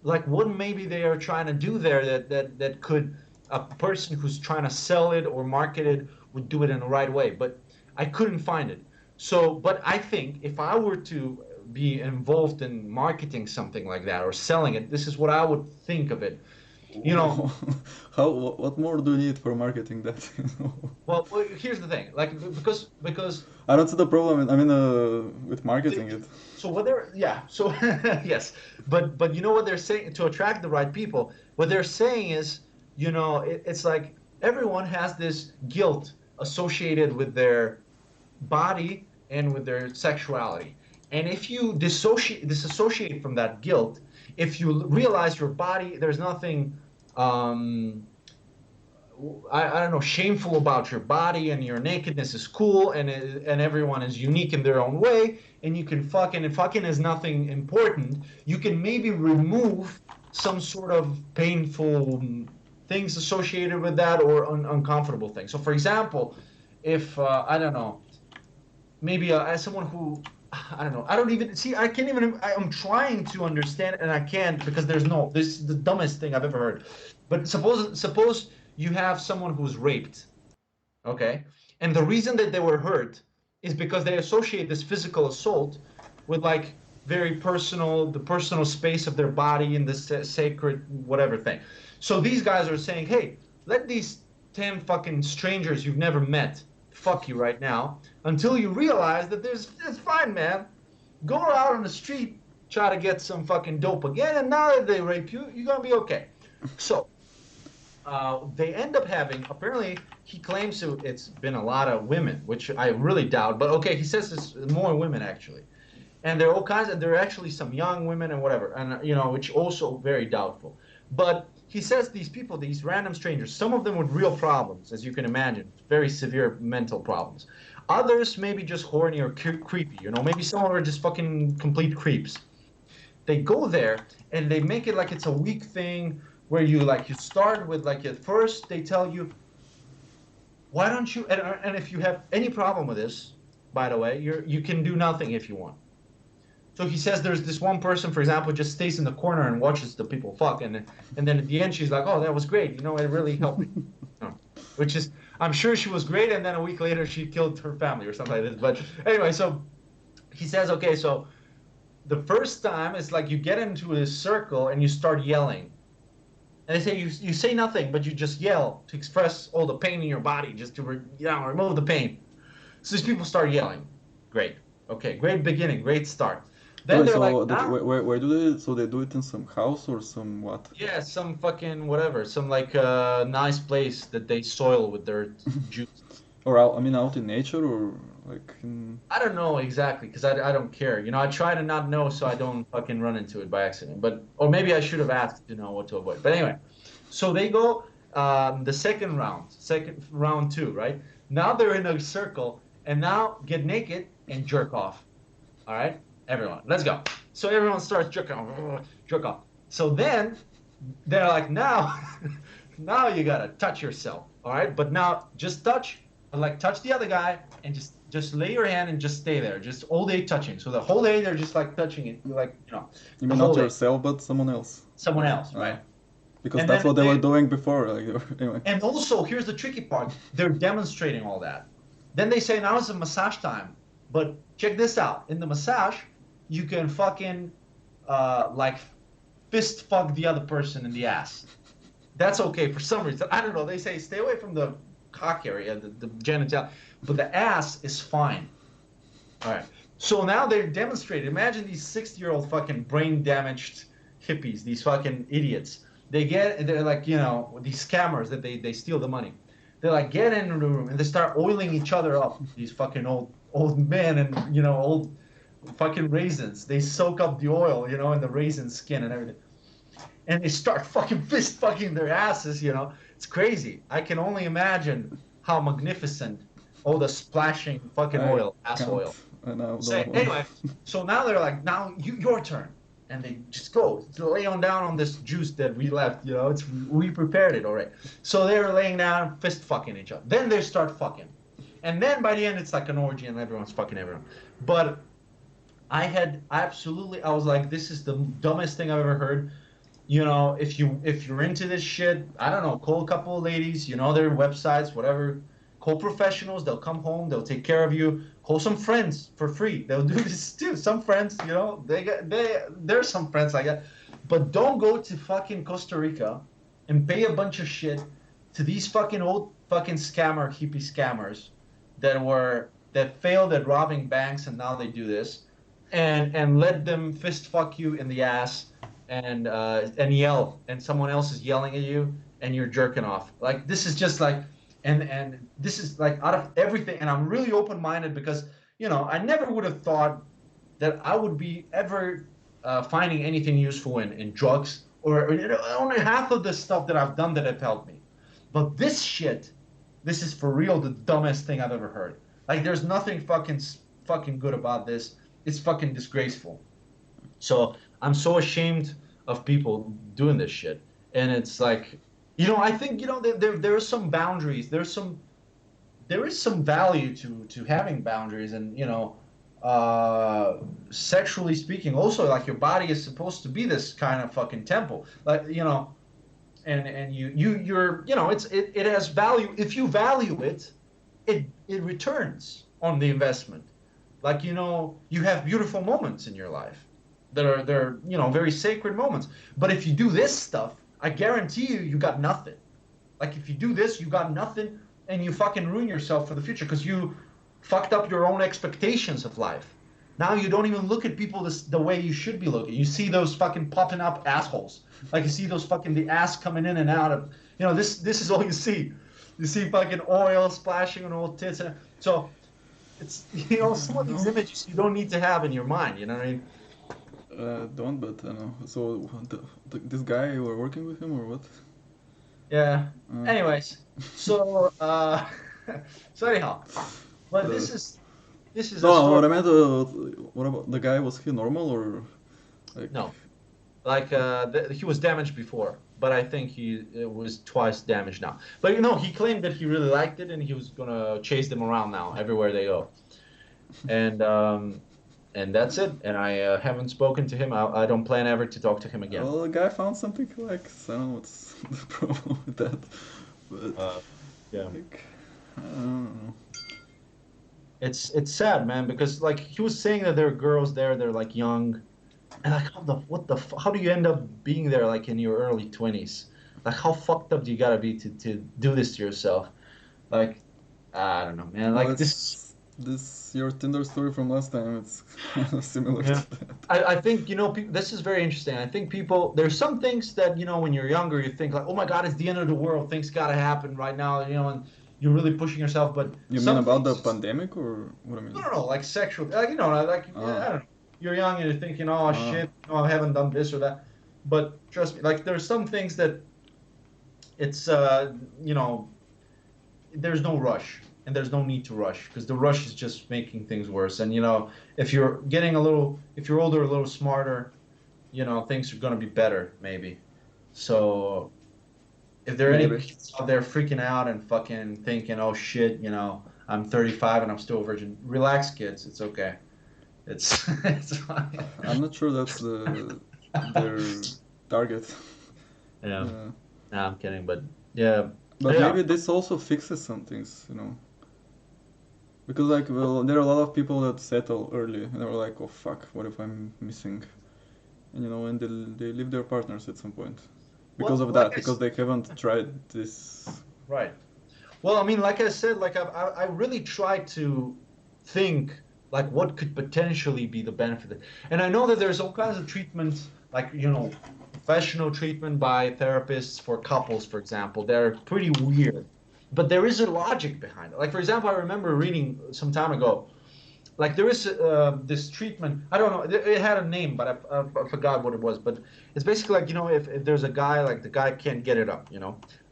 like what maybe they are trying to do there that could a person who's trying to sell it or market it would do it in the right way. But I couldn't find it. So, but I think if I were to be involved in marketing something like that or selling it, this is what I would think of it. You know, How? What more do you need for marketing that? well, here's the thing, like because I don't see the problem. I mean, with they, marketing it. so what they're yeah so yes, but you know what they're saying to attract the right people. What they're saying is, it's like everyone has this guilt associated with their body and with their sexuality. And if you disassociate from that guilt, if you realize your body, there's nothing, um, I don't know, shameful about your body, and your nakedness is cool, and everyone is unique in their own way, and you can and fucking is nothing important. You can maybe remove some sort of painful things associated with that, or uncomfortable things. So, for example, if I don't know, maybe as someone who I don't know, I don't even see, I can't even, I'm trying to understand and I can't, because this is the dumbest thing I've ever heard. But suppose you have someone who's raped, okay, and the reason that they were hurt is because they associate this physical assault with like very personal, the personal space of their body and the sacred whatever thing. So these guys are saying, hey, let these 10 fucking strangers you've never met fuck you right now, until you realize that it's fine, man. Go out on the street, try to get some fucking dope again, and now that they rape you, you're gonna be okay. So they end up having, apparently he claims it's been a lot of women, which I really doubt, but okay, he says it's more women actually. And there are all kinds of, there are actually some young women and whatever, and which also very doubtful. But he says these people, these random strangers, some of them with real problems, as you can imagine, very severe mental problems. Others maybe just horny or creepy, maybe some are just fucking complete creeps. They go there and they make it like it's a weak thing, where you start with, like, at first they tell you, why don't you, and if you have any problem with this, by the way, you can do nothing if you want. So he says there's this one person, for example, just stays in the corner and watches the people fuck, and then at the end she's like, "Oh, that was great. It really helped me." Which is, I'm sure she was great, and then a week later she killed her family or something like this. But anyway, so he says, okay, so the first time it's like you get into this circle and you start yelling, and they say you say nothing, but you just yell to express all the pain in your body, just to remove the pain. So these people start yelling. Great. Okay, great beginning, great start. Then Wait, they're like, so now, where do they? So they do it in some house or some what? yeah, some fucking whatever, some like nice place that they soil with their juice. Or out, I mean, out in nature or like in. I don't know exactly, because I don't care. I try to not know so I don't fucking run into it by accident. But or maybe I should have asked to know what to avoid. But anyway, so they go the second round two, right? Now they're in a circle, and now get naked and jerk off. All right, everyone, let's go. So everyone starts jerking off, jerk off. So then they're like, now, now you gotta touch yourself. All right, but now just touch the other guy, and just lay your hand and just stay there, just all day touching. So the whole day they're just like touching it, like You the mean whole not day. yourself, but someone else? Someone else, right? Because And that's then what they were doing before. Like, anyway. and also here's the tricky part: they're demonstrating all that. Then they say now it's a massage time, but check this out: in the massage, you can fucking like fist fuck the other person in the ass. That's okay for some reason. I don't know. They say stay away from the cock area, the genital, but the ass is fine. All right. So now they're demonstrating. Imagine these 60-year-old fucking brain damaged hippies, these fucking idiots. They're like, these scammers that they steal the money. They're like, get in the room, and they start oiling each other up. These fucking old men and old fucking raisins. They soak up the oil, in the raisin skin and everything. And they start fucking fist fucking their asses. It's crazy. I can only imagine how magnificent all the splashing fucking I oil, ass can't. oil. I now Say, don't want. anyway, so now they're like, now your turn. And they just go lay on down on this juice that we left, we prepared it already. So they're laying down, fist fucking each other. Then they start fucking. And then by the end, it's like an orgy and everyone's fucking everyone. But I was like, this is the dumbest thing I've ever heard. If you're into this shit, I don't know, call a couple of ladies, their websites, whatever. Call professionals, they'll come home, they'll take care of you. Call some friends for free. They'll do this too. Some friends, there's some friends like that. But don't go to fucking Costa Rica and pay a bunch of shit to these fucking old fucking hippie scammers that failed at robbing banks and now they do this, and let them fist fuck you in the ass and yell, and someone else is yelling at you and you're jerking off. Like this is just like, and this is like out of everything. And I'm really open minded because I never would have thought that I would be ever finding anything useful in drugs or only half of the stuff that I've done that have helped me. But this shit, this is for real the dumbest thing I've ever heard. Like there's nothing fucking good about this. It's fucking disgraceful. So I'm so ashamed of people doing this shit. And it's like, I think there are some boundaries. There is some value to having boundaries, and sexually speaking, also like your body is supposed to be this kind of fucking temple, like and it has value if you value it. It returns on the investment. Like you have beautiful moments in your life that are they're very sacred moments. But if you do this stuff, I guarantee you got nothing. Like if you do this, you got nothing, and you fucking ruin yourself for the future because you fucked up your own expectations of life. Now you don't even look at people the way you should be looking. You see those fucking popping up assholes. Like you see those fucking the ass coming in and out of. This is all you see. You see fucking oil splashing on old tits, and so it's some of these No, images you don't need to have in your mind. You know what I mean? don't. But I know. So this guy, you were working with him or what? Yeah. Uh, Anyways, so so anyhow, but uh, this is a no, story. what I meant. What about the guy? Was he normal or like? No, like he was damaged before, but I think he it was twice damaged now. But he claimed that he really liked it and he was gonna chase them around now everywhere they go. And and that's it. And I haven't spoken to him. I don't plan ever to talk to him again. Well, the guy found something he likes. I don't know what's the problem with that, but Uh, yeah. like, I don't know. It's sad, man, because like he was saying that there are girls there, they're like young, and like how do you end up being there like in your early 20s? Like how fucked up do you gotta be to do this to yourself? Like I don't know, man. Well, Like this. it's this your Tinder story from last time. It's kind of similar Yeah. to that. I think this is very interesting. I think people there's some things that when you're younger you think like, oh my God, it's the end of the world, things gotta happen right now, and you're really pushing yourself. But You mean some about the things, pandemic or what I no, mean? no, no, like sexual, like like I Ah, don't know, you're young and you're thinking, oh ah, shit, I haven't done this or that. But trust me, like there's some things that it's you know there's no rush and there's no need to rush because the rush is just making things worse. And if you're older, a little smarter, things are going to be better maybe. So if there are any maybe. kids out there freaking out and fucking thinking, oh shit, I'm 35 and I'm still a virgin, relax, kids, it's okay. It's it's fine. I'm not sure that's their target. Yeah, Yeah. no, I'm kidding, but yeah, But yeah, maybe this also fixes some things. Because like, well, there are a lot of people that settle early and they're like, oh fuck, what if I'm missing? And they leave their partners at some point because well, of like that, because they haven't tried this. right. Well, I mean, like I said, like I really try to think like what could potentially be the benefit. And I know that there's all kinds of treatments, like professional treatment by therapists for couples, for example. They're pretty weird, but there is a logic behind it. Like for example, I remember reading some time ago, like there is this treatment. I don't know. It had a name, but I forgot what it was. But it's basically like if there's a guy like the guy can't get it up,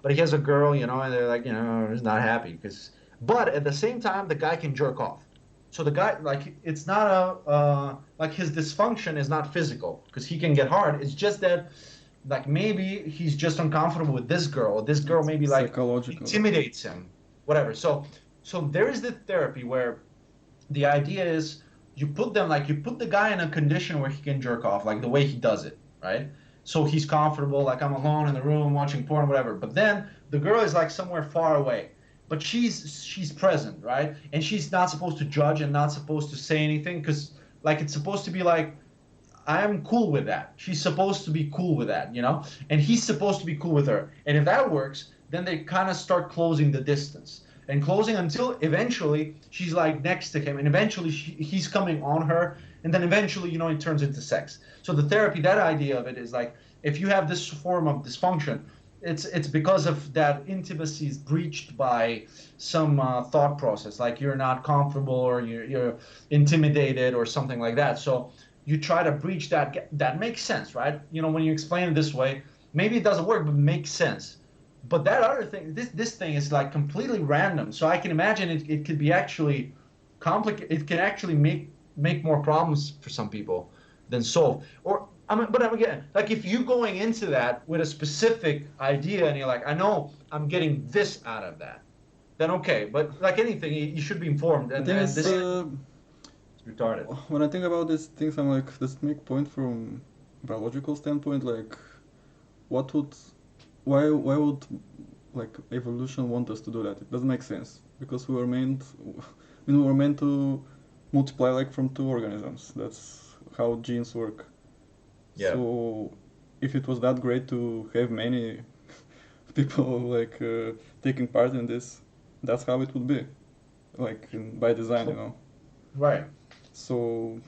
but he has a girl, and they're like he's not happy because. But at the same time, the guy can jerk off. So the guy like it's not like his dysfunction is not physical because he can get hard. It's just that like maybe he's just uncomfortable with this girl. This girl It's maybe like psychological. intimidates him, whatever. So there is the therapy where the idea is you put the guy in a condition where he can jerk off like the way he does it, right? So he's comfortable, like I'm alone in the room watching porn, whatever. But then the girl is like somewhere far away, but she's present, right? And she's not supposed to judge and not supposed to say anything because like it's supposed to be like I am cool with that. She's supposed to be cool with that, you know? And he's supposed to be cool with her. And if that works, then they kind of start closing the distance and closing until eventually she's like next to him and eventually he's coming on her. And then eventually, you know, it turns into sex. So the therapy, that idea of it is like, if you have this form of dysfunction, it's because of that intimacy is breached by some thought process, like you're not comfortable or you're intimidated or something like that. So you try to breach that. That makes sense, right? You know, when you explain it this way, maybe it doesn't work, but it makes sense. But that other thing, this thing is like completely random. So I can imagine it could be actually complicated. It can actually make more problems for some people than solve. Or I mean, but again, like if you going into that with a specific idea and you're like, I know I'm getting this out of that, then okay. But like anything, you should be informed. The And thing and is, this is retarded. when I think about these things, I'm like, does it make point from biological standpoint? Like, what would, why would, like, evolution want us to do that? It doesn't make sense because we were meant, I mean, we were meant to multiply like from two organisms. That's how genes work. Yeah. So, if it was that great to have many people like taking part in this, that's how it would be, like by design, you know. Right. So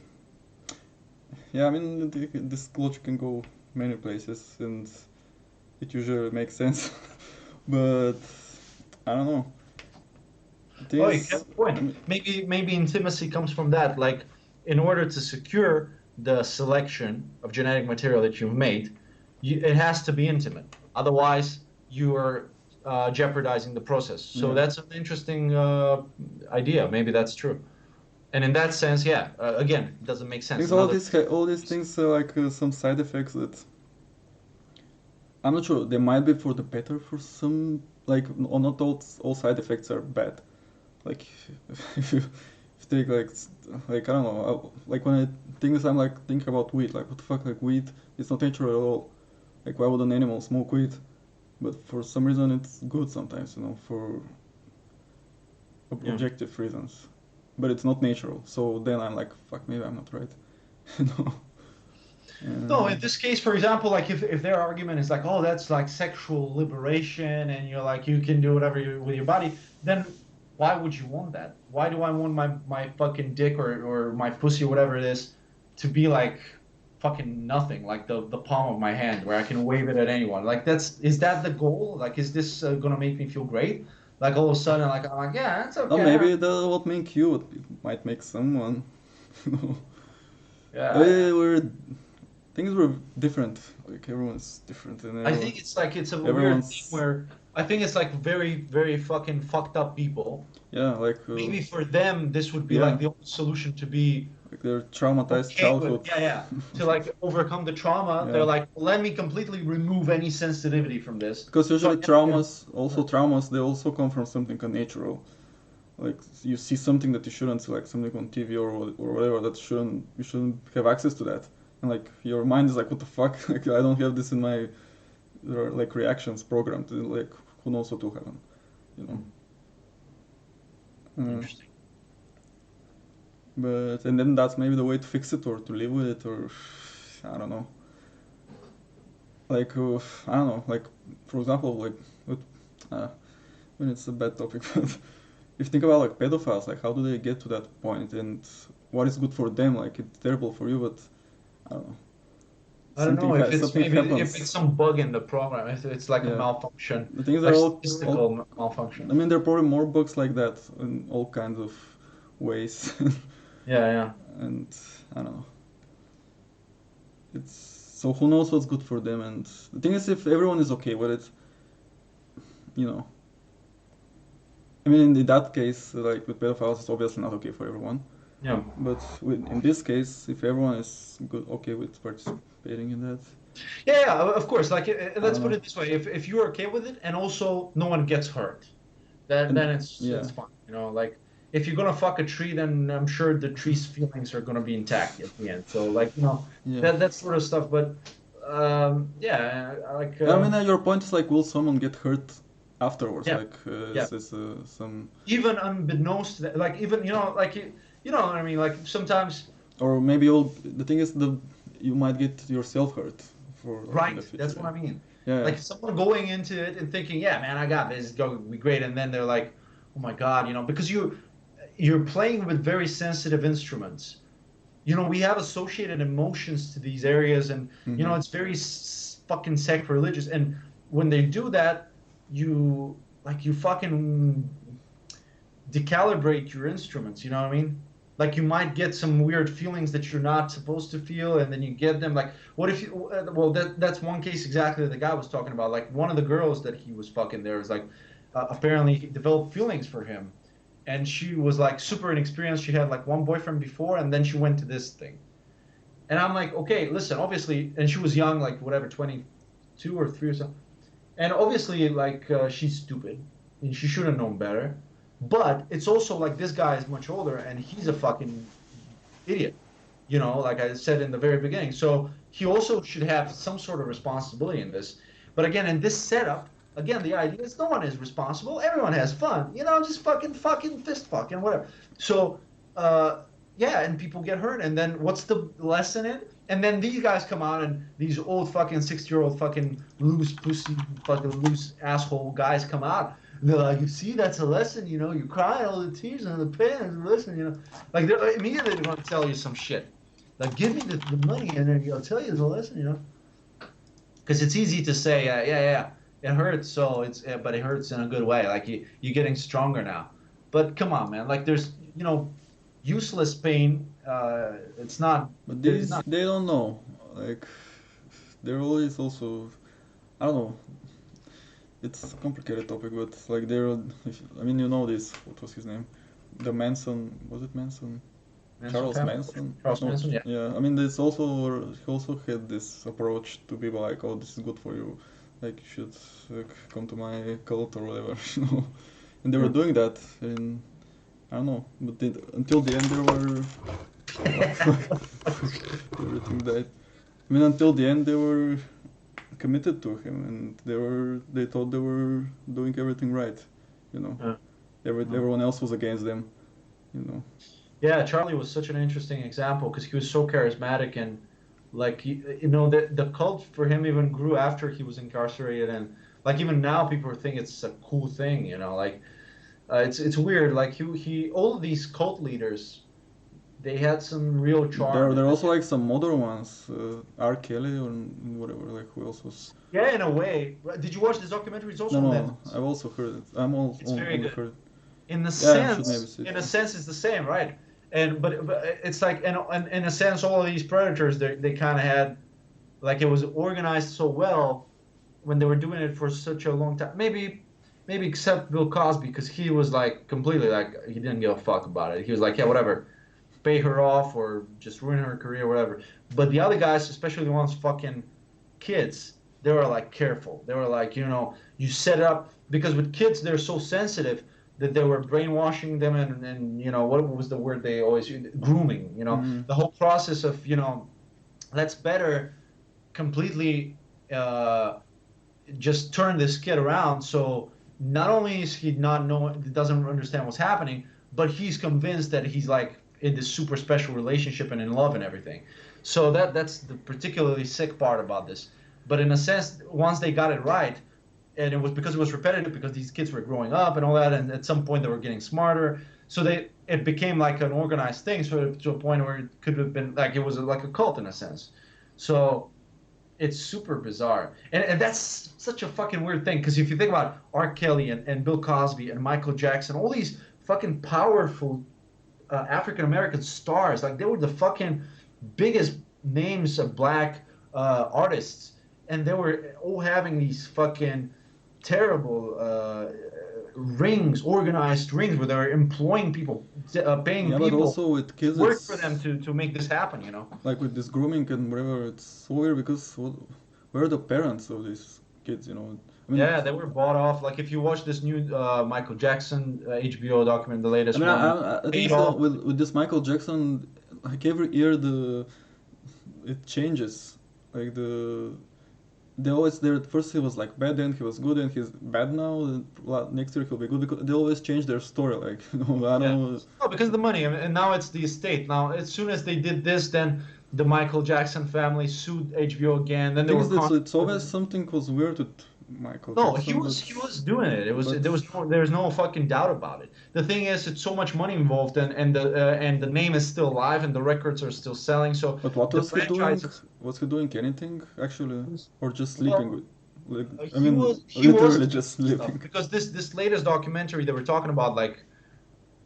yeah, I mean this logic can go many places, and it usually makes sense. But I don't know. Oh, you This, have a point. I mean, Maybe intimacy comes from that. Like, in order to secure the selection of genetic material that you've made, it has to be intimate. Otherwise, you are jeopardizing the process. So yeah, that's an interesting idea. Maybe that's true. And in that sense, yeah. Again, it doesn't make sense. things Another. all these things are like some side effects that I'm not sure. They might be for the better for some, like not all side effects are bad. Like if you take like I don't know, like when I think this, I'm like thinking about weed. Like what the fuck, like weed, it's not natural at all. Like why would an animal smoke weed? But for some reason it's good sometimes, you know, for Yeah. objective reasons. But it's not natural. So then I'm like, fuck, maybe I'm not right. You know. No, in Uh, this case, for example, like if their argument is like, oh, that's like sexual liberation and you're like, you can do whatever you with your body, then why would you want that? Why do I want my fucking dick or my pussy or whatever it is to be like fucking nothing, like the palm of my hand where I can wave it at anyone? Like is that the goal? Like, is this gonna make me feel great? Like all of a sudden, like I'm like, yeah, it's no, okay. maybe that what make you, it might make someone. You know. Yeah, We're things were different. Like everyone's different, and I think it's like it's a weird thing everyone's where I think it's like very fucking fucked up people. yeah, Maybe for them this would be yeah, like the only solution to be like their traumatized okay with, childhood. yeah, to like overcome the trauma. Yeah, They're like, let me completely remove any sensitivity from this. because So I usually never get traumas, they also come from something unnatural. Like you see something that you shouldn't see, like something on TV or whatever that you shouldn't have access to that, and like your mind is like, what the fuck? Like I don't have this in my like reactions programmed. Like who knows what will happen, you know. Uh, interesting. but and then that's maybe the way to fix it or to live with it or I don't know. Like I don't know. Like for example, like with, uh, I mean it's a bad topic, but if you think about like pedophiles, like how do they get to that point and what is good for them? Like it's terrible for you, but I don't know. I don't know if it's Something maybe if it's happens. some bug in the program, if it's like a Yeah. malfunction, The things like are statistical all. malfunction. I mean, there are probably more bugs like that in all kinds of ways, Yeah, yeah. and I don't know. It's so who knows what's good for them, and the thing is, if everyone is okay with it, you know. I mean, in that case, like with pedophiles, it's obviously not okay for everyone. Yeah. But in this case, if everyone is good, okay with participating in that, Yeah, of course. Like, I let's don't put know. it this way: if you're okay with it, and also no one gets hurt, then And it's yeah, fine. You know, like if you're gonna fuck a tree, then I'm sure the tree's feelings are gonna be intact at the end. So, like, you know, yeah. that sort of stuff. But yeah, like I mean, your point is like, will someone get hurt afterwards? yeah, Like, yeah. is this some, Even unbeknownst to that, like even you know, like you know what I mean. Like sometimes or maybe you'll. The thing is, you might get yourself hurt for like in the Right. That's future. what I mean. Yeah, yeah. Like someone going into it and thinking, yeah, man, I got this, it's going to be great, and then they're like, oh my God, because you're playing with very sensitive instruments. We have associated emotions to these areas, and Mm-hmm. it's very fucking sacrilegious. And when they do that, you fucking decalibrate your instruments. You know what I mean? Like you might get some weird feelings that you're not supposed to feel, and then you get them. Like, what if you? Well, that's one case exactly that the guy was talking about. Like one of the girls that he was fucking there is like, apparently he developed feelings for him, and she was like super inexperienced. She had like one boyfriend before, and then she went to this thing. And I'm like, okay, listen, obviously, and she was young, like whatever, 22 or 3 or something. And obviously, like, she's stupid and she should have known better. But it's also like this guy is much older and he's a fucking idiot, like I said in the very beginning. So he also should have some sort of responsibility in this. But again, in this setup, again, the idea is no one is responsible. Everyone has fun, just fucking fist fucking whatever. So, yeah, and people get hurt. And then what's the lesson in? And then these guys come out and these old fucking 60-year-old fucking loose pussy, fucking loose asshole guys come out. And they're like, you see, that's a lesson, you cry all the tears and the pain is a lesson. Like immediately they're gonna tell you some shit. Like give me the money and then I'll tell you the lesson. Because it's easy to say, yeah, it hurts, so but it hurts in a good way. Like you're getting stronger now. But come on, man. Like there's useless pain. It's not. But There's these not. they don't know. Like they're always also I don't know. It's a complicated topic, but like I mean, you know this. What was his name? The Manson. Was it Manson? Manson Charles family. Manson? Charles No. Manson. Yeah. Yeah. I mean, this also he also had this approach to people like, oh, this is good for you. Like you should come to my cult or whatever, you know. And they were Hmm. doing that, and I don't know. But until the end, they were everything died. I mean, until the end, they were committed to him, and they thought they were doing everything right, you know. Yeah. Hmm. Everyone else was against them, you know. Yeah, Charlie was such an interesting example because he was so charismatic and like the cult for him even grew after he was incarcerated and like even now people think it's a cool thing, like it's weird. Like he all of these cult leaders, they had some real charm. There are also like some modern ones, R. Kelly or whatever, like who else was. Yeah, in a way. Did you watch this documentary? It's No, also on no, Netflix. I've also heard it. It's very Only good. heard it. In a Yeah, I should maybe sense, see it. in a sense, it's the same, right? And but it's like, and in a sense, all of these predators, they kind of had like it was organized so well when they were doing it for such a long time. Maybe except Bill Cosby because he was like completely like he didn't give a fuck about it. He was like, yeah, whatever, pay her off or just ruin her career, whatever. But the other guys, especially the ones fucking kids, they were like careful. They were like, you set it up because with kids they're so sensitive that they were brainwashing them and what was the word they always use? Grooming. Mm-hmm. The whole process of let's better completely uh, just turn this kid around. So not only is he not knowing, doesn't understand what's happening, but he's convinced that he's like in this super special relationship and in love and everything. So that's the particularly sick part about this. But in a sense, once they got it right, and it was because it was repetitive, because these kids were growing up and all that, and at some point they were getting smarter. So it became like an organized thing, so to a point where it could have been like it was like a cult in a sense. So it's super bizarre. And that's such a fucking weird thing because if you think about R. Kelly and Bill Cosby and Michael Jackson, all these fucking powerful African American stars, like they were the fucking biggest names of black artists, and they were all having these fucking terrible rings, organized rings, where they're employing people, paying Yeah, but people also with kids, to work for them it's to make this happen. like with this grooming and whatever. It's so weird because where are the parents of these kids? You know, I mean, Yeah, they were bought off. Like if you watch this new Michael Jackson HBO document, the I latest mean, one, I think paid so off. with this Michael Jackson, like every year it changes. Like they always there at first he was like bad, then he was good, and he's bad now. And next year he'll be good because they always change their story. Like I don't Yeah. know. Oh, because of the money, and now it's the estate. Now, as soon as they did this, then the Michael Jackson family sued HBO again. Then there Thing were is that so it's always consequences. something was weird with Michael No, Jackson, he was doing it. It was but there was no fucking doubt about it. The thing is, it's so much money involved, and the name is still alive, and the records are still selling. So what the was he doing? franchise is Was he doing anything actually, or just sleeping well, with? Like, I he mean, was he was literally doing just stuff sleeping. because this latest documentary they were talking about, like,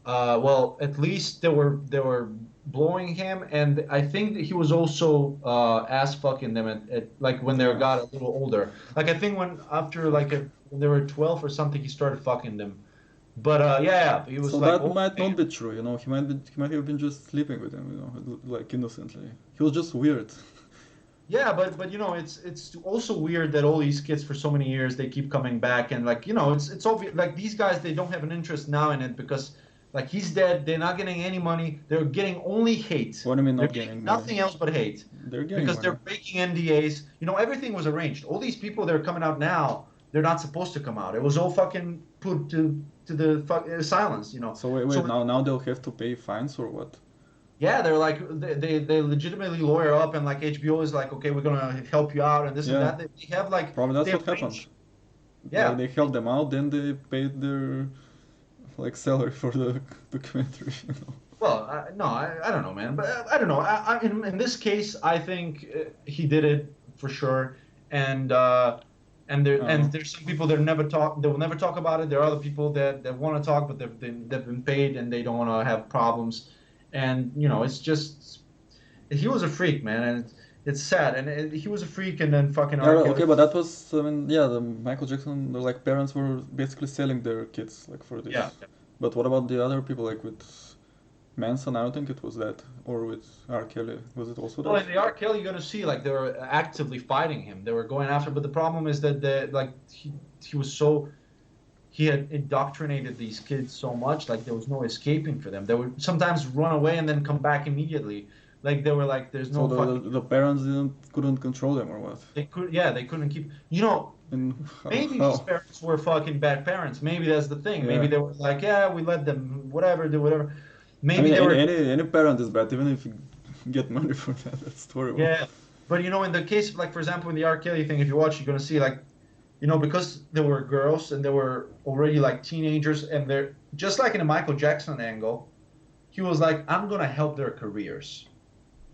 well, at least they were blowing him, and I think that he was also ass fucking them at like when they Yeah. got a little older. Like I think when after like when they were 12 or something, he started fucking them. But yeah, he was So like that old might not man. be true, you know. He might have been just sleeping with him, you know, like innocently. He was just weird. Yeah, but it's also weird that all these kids for so many years they keep coming back, and like it's obvious like these guys they don't have an interest now in it because like he's dead, they're not getting any money, they're getting only hate. What do you mean They're not getting getting money? nothing else but hate They're getting because money. they're breaking NDAs. Everything was arranged. All these people that are coming out now, they're not supposed to come out. It was all fucking put to the silence. So wait, So now they'll have to pay fines or what? yeah, they're like they legitimately lawyer up, and like HBO is like, okay, we're gonna help you out and this and Yeah, that. They have like probably that's they what happened. arrange, Like yeah. they helped them out, then they paid their like salary for the documentary, you know. Well, no, I don't know, man, but I don't know. In this case, I think he did it for sure, and I don't know. there's some people that never talk. They will never talk about it. There are other people that want to talk, but they've been paid and they don't want to have problems, and it's just he was a freak, man, and it's sad. And he was a freak, and then fucking Yeah, R. right, Kelly. okay, but that was, I mean, yeah, the Michael Jackson, the, like parents were basically selling their kids like for Yeah. this. But what about the other people, like with Manson? I don't think it was that, or with R. Kelly, was it also No, that? in the R. Kelly, you're gonna see like they were actively fighting him. They were going after, but the problem is that he was so he had indoctrinated these kids so much, like there was no escaping for them. They would sometimes run away and then come back immediately. Like they were like, there's So no fucking. the parents couldn't control them or what? Yeah, they couldn't keep. And Maybe these how? parents were fucking bad parents. Maybe that's the thing. Maybe Yeah. they were like, yeah, we let them whatever do whatever. I Maybe mean, they were. any parent is bad, even if you get money for that. That's horrible. Yeah, but in the case of like, for example, in the R. Kelly thing, if you watch, you're gonna see like, because there were girls and they were already like teenagers, and they're just like in a Michael Jackson angle, he was like, I'm gonna help their careers.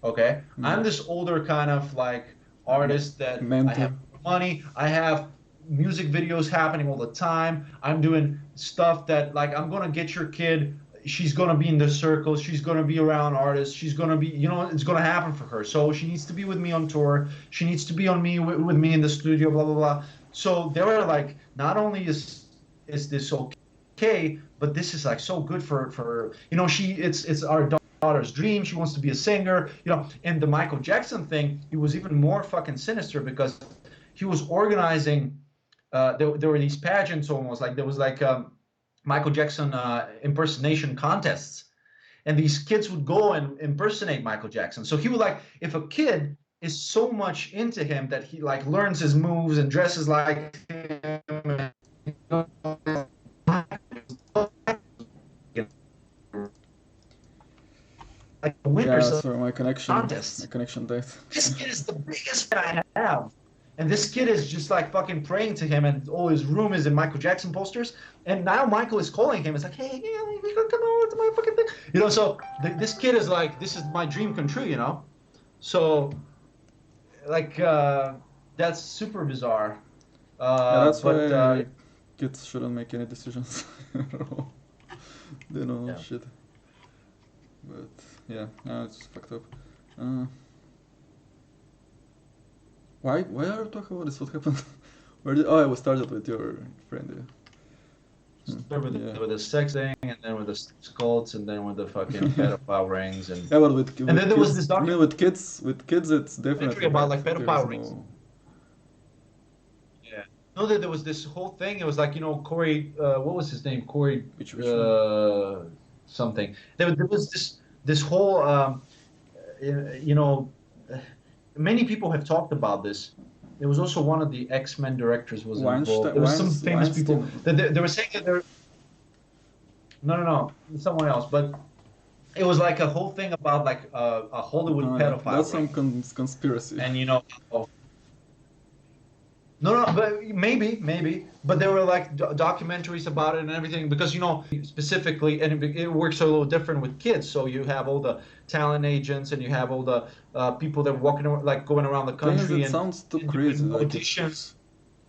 Okay, Mm. I'm this older kind of like artist that I Mentor. have money, I have music videos happening all the time. I'm doing stuff that like I'm gonna get your kid. She's gonna be in the circles. She's gonna be around artists. She's gonna be, it's gonna happen for her. So she needs to be with me on tour. She needs to be on me with me in the studio. Blah blah blah. So they were like, not only is this okay, but this is like so good for it's our daughter's dream. She wants to be a singer. And the Michael Jackson thing, it was even more fucking sinister because he was organizing. There were these pageants almost like there was like Michael Jackson impersonation contests, and these kids would go and impersonate Michael Jackson. So he would like if a kid is so much into him that he like learns his moves and dresses like him. Like winners Yeah, of sorry, my contests. connection died. This kid is the biggest fan I have. And this kid is just like fucking praying to him, and all his room is in Michael Jackson posters. And now Michael is calling him. It's like, hey, yeah, we gonna come over to my fucking thing. So this kid is like, this is my dream come true. So, like, that's super bizarre. Yeah, that's But why kids shouldn't make any decisions at all. They know yeah. shit. But yeah, now it's fucked up. Uh, why are you talking about this? What happened? Oh, we started with your friend. Start with Yeah. with the sex thing, and then with the cults, and then with the fucking pedophile rings, Yeah, but and then with there was kids, this I mean, with kids, it's documentary definitely about bad. like There is pedophile rings. no. Yeah. No, there was this whole thing. It was like, Corey, what was his name? Corey, Which one? something. There was this whole, you know, many people have talked about this. There was also one of the X-Men directors was involved. Weinstein, There was some famous people Weinstein. that they were saying that they're no, no, no, someone else. But it was like a whole thing about like a Hollywood Oh yeah, pedophile that's some ring, conspiracy. and how no, no, but maybe, but there were like documentaries about it and everything because specifically, and it works a little different with kids. So you have all the talent agents, and you have all the people that are walking like going around the Thing is, country it and sounds too crazy. doing Like auditions. if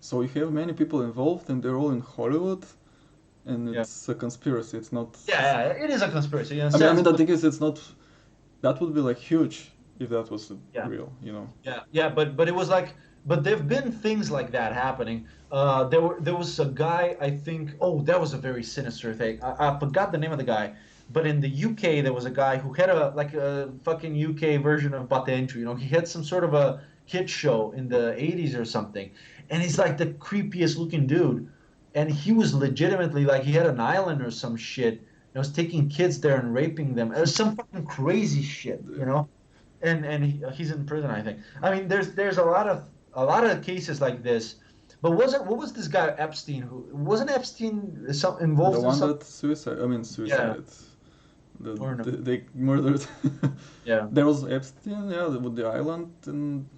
so, you have many people involved, and they're all in Hollywood, and Yeah, it's a conspiracy. It's not. yeah, it is a conspiracy in a I sense, mean, the but thing is, it's not. That would be like huge if that was yeah. real, you know. Yeah, but it was like, but there've been things like that happening. There was a guy, I think. Oh, that was a very sinister thing. I forgot the name of the guy, but in the UK there was a guy who had a like a fucking UK version of Batentry. He had some sort of a hit show in the 80s or something, and he's like the creepiest looking dude. And he was legitimately like he had an island or some shit. And was taking kids there and raping them. It was some fucking crazy shit. Damn. And he's in prison, I think. I mean, there's a lot of cases like this. But wasn't what was this guy Epstein? Who wasn't Epstein The involved in one some? that suicide. I mean, Yeah, suicide. or no? They murdered. Yeah, There was Epstein, yeah, with the island, and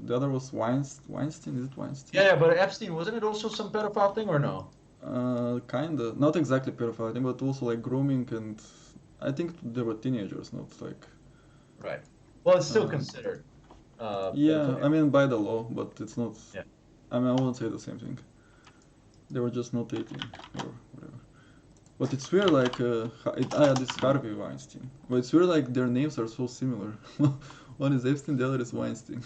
the other was Weinstein. Is it Weinstein? yeah. But Epstein wasn't it also some pedophile thing or no? Kinda. Not exactly pedophile, I think, but also like grooming, and I think they were teenagers, not like. Right. Well, it's still Uh, considered yeah, pedophilia. I mean by the law, but it's not. Yeah. I mean, I won't say the same thing. They were just not 18 or whatever. But it's weird, like, this Harvey Weinstein. But it's weird, like, their names are so similar. One is Epstein, the other is Weinstein.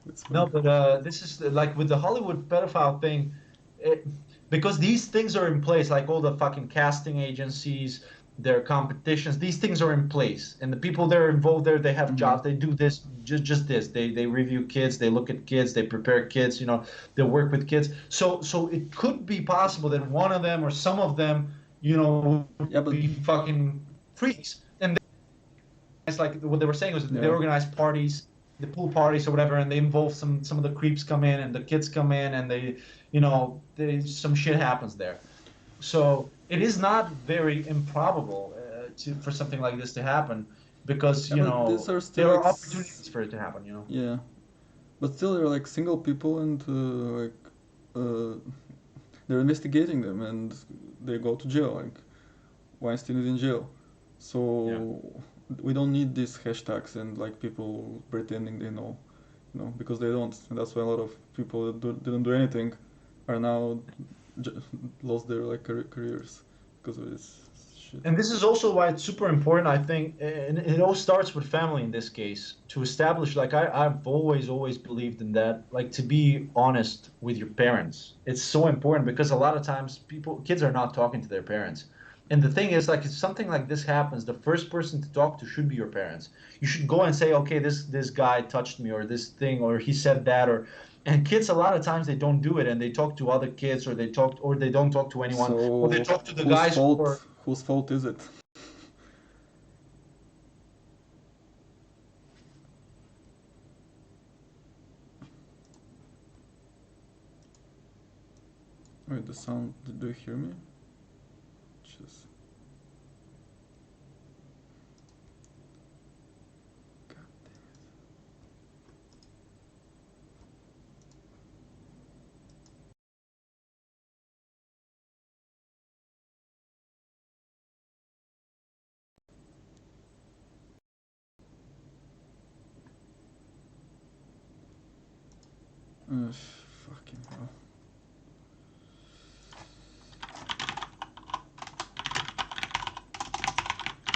It's No, funny. but this is like with the Hollywood pedophile thing, it, because these things are in place, like all the fucking casting agencies, their competitions, these things are in place, and the people that are involved there, they have Mm-hmm. jobs, they do this, just this, they review kids, they look at kids, they prepare kids, they work with kids. So it could be possible that one of them or some of them, would Yeah, but be fucking freaks, and it's like what they were saying was they yeah, organize parties, the pool parties or whatever, and they involve some of the creeps come in and the kids come in and some shit happens there. So it is not very improbable for something like this to happen because yeah, but these are still there like, are opportunities for it to happen. yeah, but still they're like single people, and uh, they're investigating them, and they go to jail. Like Weinstein is in jail, Yeah. so we don't need these hashtags and like people pretending they know, because they don't, and that's why a lot of people that didn't do anything are now j- lost their like careers because of this shit. And this is also why it's super important, I think, and it all starts with family in this case, to establish, like I've always believed in that, like to be honest with your parents. It's so important because a lot of times kids are not talking to their parents. And the thing is, like, if something like this happens, the first person to talk to should be your parents. You should go and say, okay, this guy touched me, or this thing, or he said that, or and kids a lot of times they don't do it, and they talk to other kids, or they don't talk to anyone, or they So talk to the guys who are. whose fault is it? Wait, the sound, do you hear me? Just fucking hell.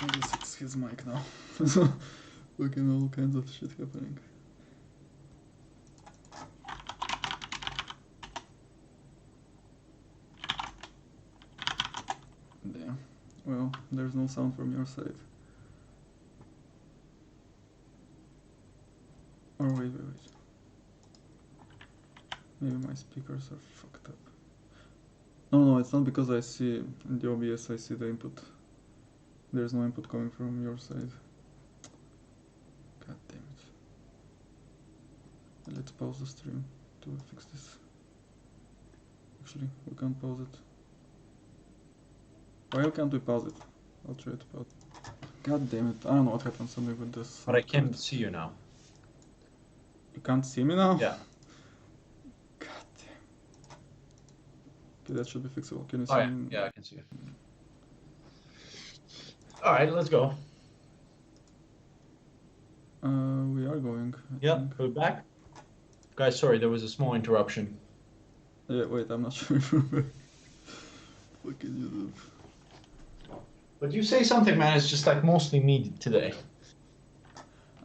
I guess it's his mic now. Fucking all kinds of shit happening. Damn. Well, there's no sound from your side. Or wait. Maybe my speakers are fucked up. No, it's not because I see in the OBS I see the input. There's no input coming from your side. God damn it. Let's pause the stream to fix this. Actually, we can't pause it. Why can't we pause it? I'll try to pause it. God damn it! I don't know what happened suddenly with this But I sound card. can see you now. You can't see me now. Yeah. God damn. Okay, that should be fixable. Can you Oh see yeah. me? Yeah, I can see you. All right, let's go. We are going. I Yep, think. we're back. Guys, sorry, there was a small interruption. Yeah. Wait, I'm not sure if we're back. Fucking YouTube. But you say something, man. It's just like mostly me today.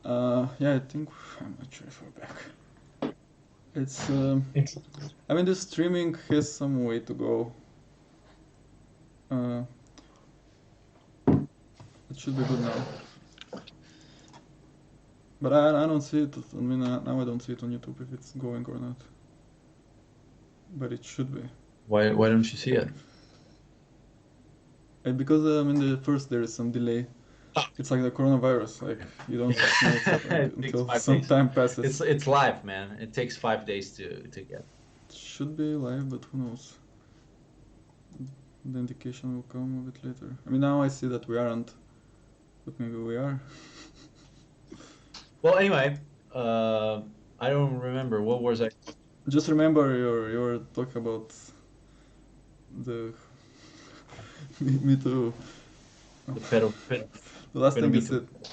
Yeah, I think I'm not sure if we're back. It's. Int- I mean, the streaming has some way to go. Uh, it should be good now. But I don't see it. I mean, now I don't see it on YouTube if it's going or not. But it should be. Why don't you see it? And because in the first there is some delay. It's like the coronavirus. Like you don't know what's happening It takes until five some days. time passes. It's live, man. It takes 5 days to get. It should be live, but who knows? The indication will come a bit later. I mean, now I see that we aren't, but maybe we are. Well, anyway, I don't remember what was I. Just remember your talk about the me too. The pedo The last thing you pedometer. said,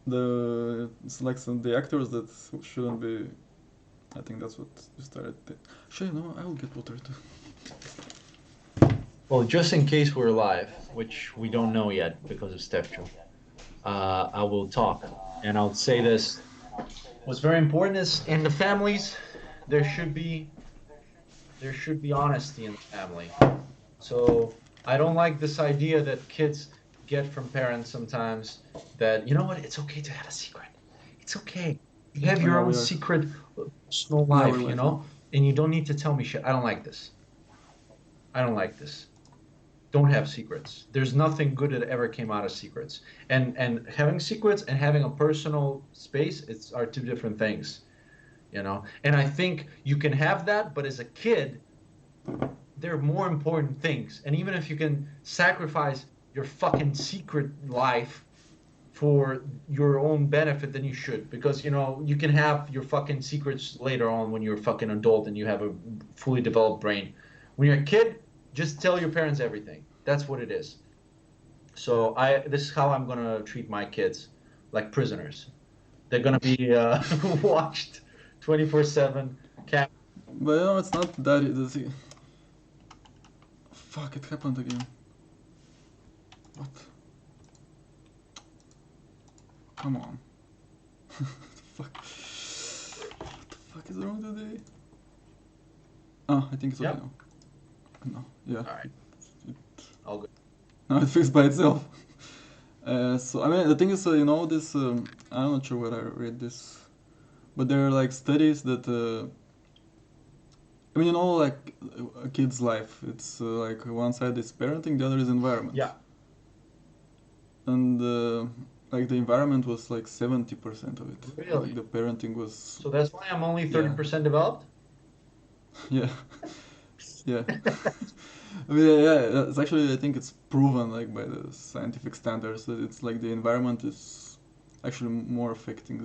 the it's like some the actors that shouldn't be. I think that's what you started. Sure, no, I will get water too. Well, just in case we're live, which we don't know yet because of Stepcho, I will talk, and I'll say this. What's very important is in the families, there should be there should be honesty in the family. So I don't like this idea that kids get from parents sometimes that, you know what, it's okay to have a secret. It's okay. You have Oh your yeah, own we are. secret personal Yeah, we're life, live now. and you don't need to tell me shit. I don't like this. I don't like this. Don't have secrets. There's nothing good that ever came out of secrets. And having secrets and having a personal space, it's are two different things. And I think you can have that, but as a kid, there are more important things. And even if you can sacrifice your fucking secret life for your own benefit, then you should. Because, you can have your fucking secrets later on when you're a fucking adult and you have a fully developed brain. When you're a kid, just tell your parents everything. That's what it is. So this is how I'm gonna treat my kids, like prisoners. They're gonna be watched 24/7. But it's not that. Fuck, it happened again. What? Come on. Fuck. What the fuck is wrong today? Ah, I think it's okay Yep. now. No, yeah. All right. It, All good. now it fixed by itself. So, I mean, the thing is, this, I'm not sure where I read this, but there are like studies that, I mean, like a kid's life, it's like one side is parenting, the other is environment. Yeah. And like the environment was like 70% of it. Like Really? the parenting was, So that's why I'm only yeah, 30% developed? yeah, yeah. I mean, yeah, it's actually, I think it's proven like by the scientific standards that it's like the environment is actually more affecting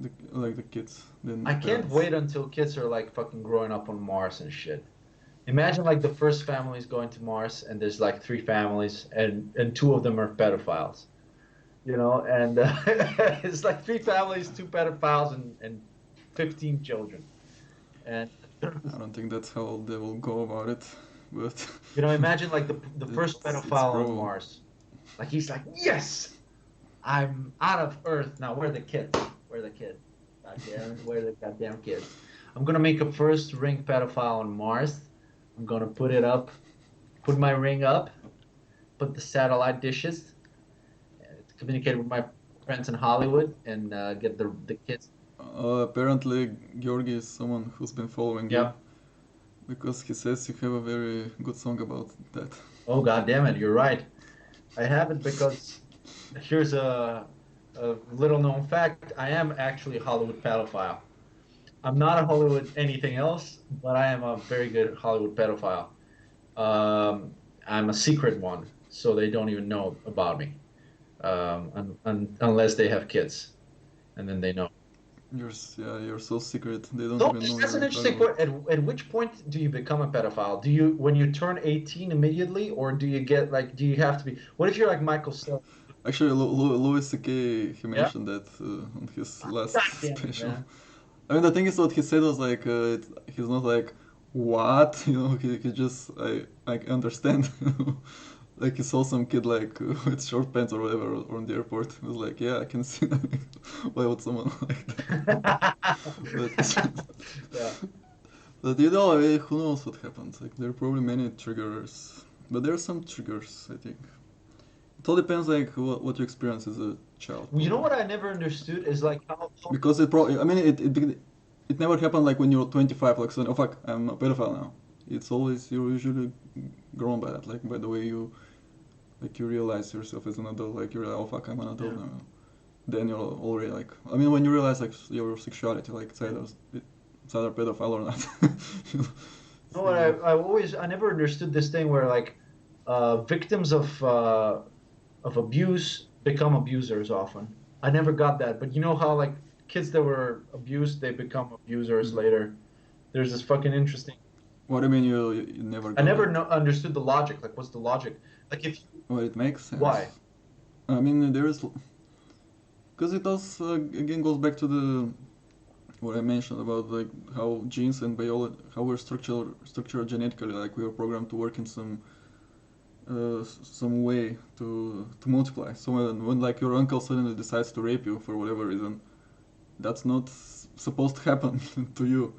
the kids than I the can't parents. wait until kids are like fucking growing up on Mars and shit. Imagine like the first family's going to Mars and there's like three families and two of them are pedophiles, and it's like three families, two pedophiles and 15 children. And I don't think that's how they will go about it, but imagine like the first it's pedophile on probable. Mars. Like he's like, yes, I'm out of Earth now. Where are the kids? Where are the kids? God damn it, where are the goddamn kids? I'm gonna make a first ring pedophile on Mars. I'm gonna put my ring up, put the satellite dishes, communicate with my friends in Hollywood, and get the kids. Apparently, Georgi is someone who's been following you Yep. because he says you have a very good song about that. Oh god damn it, you're right. I have it because here's a little known fact. I am actually a Hollywood pedophile. I'm not a Hollywood anything else, but I am a very good Hollywood pedophile. I'm a secret one. so they don't even know about me, unless they have kids, and then they know. Yeah, you're so secret. They don't So even know that's an you're interesting private. point. At which point do you become a pedophile? Do you when you turn 18 immediately, or do you get like do you have to be? What if you're like Michael Cera? Actually, Louis C.K. he Yeah. mentioned that on his God last damn it, special. man. I mean, the thing is, what he said was like, he's not like, what? He just, I understand. Like, he saw some kid, like, with short pants or whatever on the airport. He was like, yeah, I can see that. Why would someone like that? But, Yeah. but who knows what happens? Like, there are probably many triggers. But there are some triggers, I think. It all depends, like, what you experience as a child, You know probably. what I never understood is like how Because I mean, it never happened like when you're 25, like saying, oh fuck, I'm a pedophile now. It's always, you're usually grown by that, like by the way you realize yourself as an adult, like you're like, oh fuck, I'm an adult yeah. now. Then you're already like, I mean, when you realize like your sexuality, like it's either pedophile or not. You know what So, I never understood this thing where like victims of abuse become abusers often. I never got that, but you know how like kids that were abused they become abusers mm. later. There's this fucking interesting. What do you mean you never I got never that? understood the logic. Like, what's the logic? Like, if you, Well, it makes why? sense. I mean, there is, because it also again goes back to the what I mentioned about like how genes and biology, how we're structured genetically, like we are programmed to work in some way to multiply. So when like your uncle suddenly decides to rape you for whatever reason, that's not supposed to happen to you.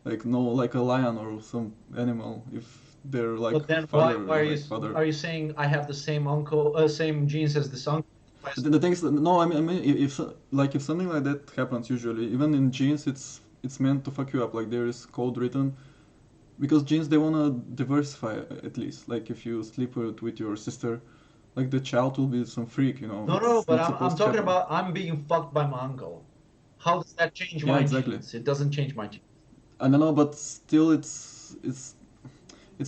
Like no, like a lion or some animal, if they're like But then father, why like father. are you saying I have the same uncle, same genes as this uncle? The thing is, no, I mean, if something like that happens, usually, even in genes, it's meant to fuck you up. Like there is code written because genes they wanna diversify at least. Like if you sleep with your sister, like the child will be some freak. No, no, It's but not I'm supposed to talking happen. about I'm being fucked by my uncle. How does that change Yeah, my exactly. genes? It doesn't change my genes. I don't know, but still, it's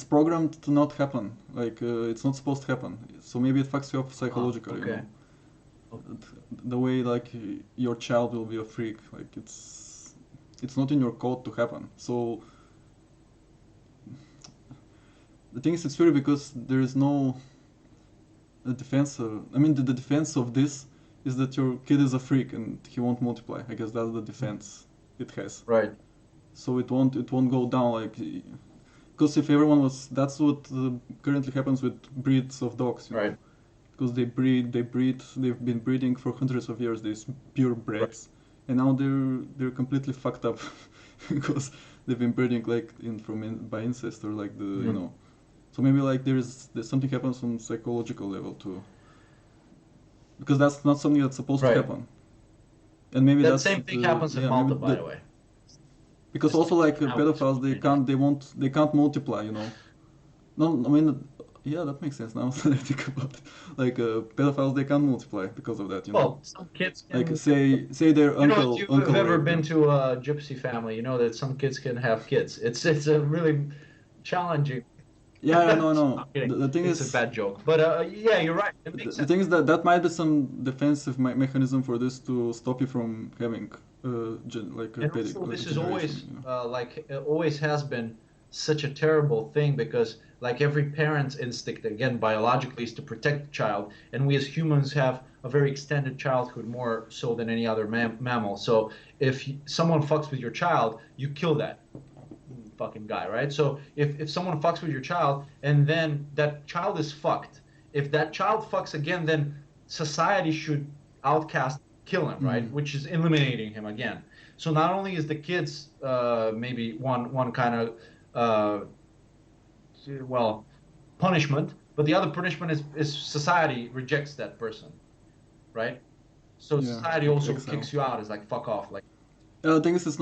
programmed to not happen. Like it's not supposed to happen. So maybe it fucks you up Ah, psychologically. okay. Okay. The way like your child will be a freak. Like it's not in your code to happen. So the thing is, it's weird because there is no defense. I mean, the defense of this is that your kid is a freak and he won't multiply. I guess that's the defense it has. Right, So it won't go down like because if everyone was that's what currently happens with breeds of dogs. right, Because they've been breeding for hundreds of years. These right. purebreds, and now they're completely fucked up because they've been breeding like by incest or like the Mhm. So maybe like there's something happens on psychological level too, because that's not something that's supposed to Right. happen, and maybe That that's same thing happens in yeah maybe Malta, by that the way. because This also like I was pedophiles explaining. they can't multiply. No, I mean, yeah, that makes sense now that I think about it. Like pedophiles, they can't multiply because of that. Well, some kids Like can. say their You know, if you've uncle ever raped been them. to a gypsy family, you know that some kids can have kids. It's a really challenging. Yeah, I know, I I'm know. kidding. The thing It's a is, bad joke, but yeah, you're right. It makes the sense. thing is that might be some defensive mechanism for this to stop you from having And also, like a this is generation. always like it always has been such a terrible thing because like every parent's instinct, again, biologically, is to protect the child, and we as humans have a very extended childhood, more so than any other mammal. So if someone fucks with your child, you kill that fucking guy, right? So if someone fucks with your child and then that child is fucked, if that child fucks again, then society should outcast, kill him, Mm-hmm. right? Which is eliminating him again. So not only is the kids maybe one kind of well punishment, but the other punishment is society rejects that person, right? So Yeah, society like also exile. kicks you out. Is like fuck off, like The thing is, it's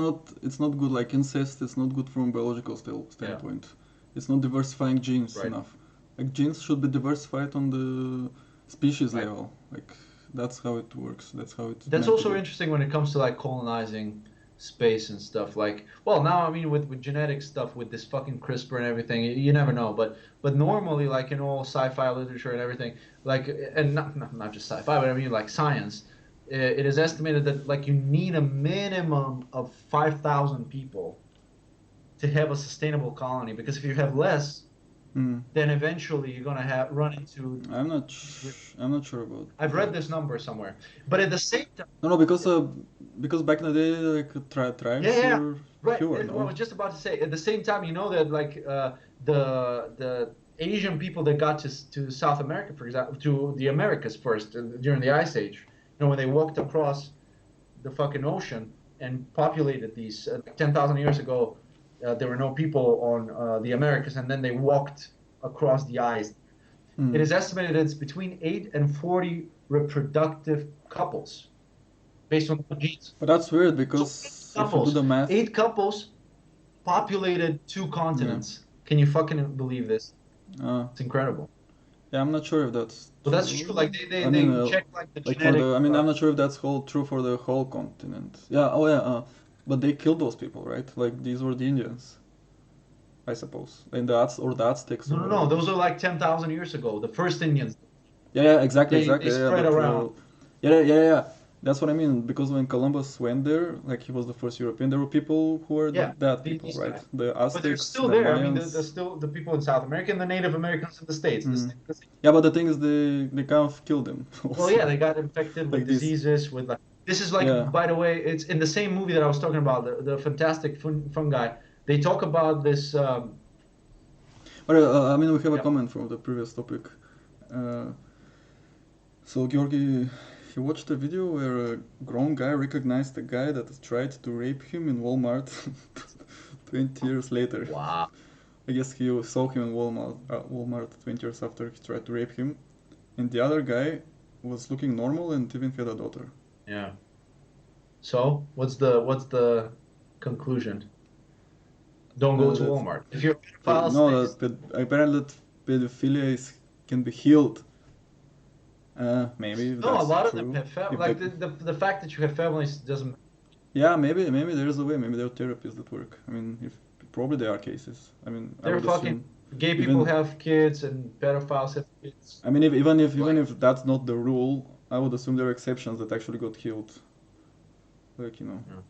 not good. Like incest, it's not good from biological yeah, standpoint. It's not diversifying genes right, enough. Like genes should be diversified on the species right. level. Like that's how it works. That's how it's That's meant to also be. interesting when it comes to like colonizing. space and stuff. Like, well, now I mean with genetic stuff, with this fucking CRISPR and everything, you never know. But normally, like in all sci-fi literature and everything, like, and not just sci-fi, but I mean like science, it is estimated that like you need a minimum of 5,000 people to have a sustainable colony, because if you have less, Hmm. then eventually you're gonna have run into these. I'm not sure about I've read that. this number somewhere, but at the same time, No, no, because back in the day, like yeah, tribes yeah, were right. fewer, What I no? was just about to say. At the same time, you know that like the Asian people that got to South America, for example, to the Americas first during the Ice Age. You know, when they walked across the fucking ocean and populated these 10,000 years ago, there were no people on the Americas, and then they walked across the ice. It Hmm. is estimated it's between 8 and 40 reproductive couples based on the genes. But that's weird So eight because if you do couples, the math, eight couples populated two yeah, continents. Can you fucking believe this? uh, It's incredible. yeah, I'm not sure if that's But that's true. Like true. I mean, they check like the like for genetic. the, I mean, I'm not sure if that's whole true for the whole continent. Yeah, oh yeah, but they killed those people, right? Like these were the Indians, I suppose, and the Aztecs No, or no, no. whatever. Those are like 10,000 years ago. The first Indians. Yeah, yeah, exactly, They exactly. Yeah, yeah, spread but around. yeah, yeah, yeah, yeah. That's what I mean. Because when Columbus went there, like he was the first European, there were people who were Yeah, that people, these right? guys. The But they're Aztecs, still the there. I mean, the Mayans. still the people in South America and the Native Americans in the States. Mm. Yeah, but the thing is, they kind of killed them Well, yeah, also. they got infected with Like this. diseases. With like this is like, Yeah. by the way, it's in the same movie that I was talking about, the fantastic fungi. They talk about this. But I mean, we have a Yeah, comment from the previous topic. Uh, so Georgi, he watched a video where a grown guy recognized a guy that tried to rape him in Walmart 20 years later. wow. I guess he saw him in Walmart 20 years after he tried to rape him. And the other guy was looking normal and even had a daughter. Yeah. So what's the conclusion? Don't go to That Walmart. If you're a pedophile, no, that apparently that pedophilia can be healed. Maybe if no, a that's lot of them true. have If like the the fact that you have families doesn't. Yeah, maybe there is a way. Maybe there are therapies that work. I mean, if probably there are cases. I mean, I They're would fucking assume gay people even. have kids and pedophiles have kids. I mean, even Like, if that's not the rule, I would assume there are exceptions that actually got healed. Like yeah.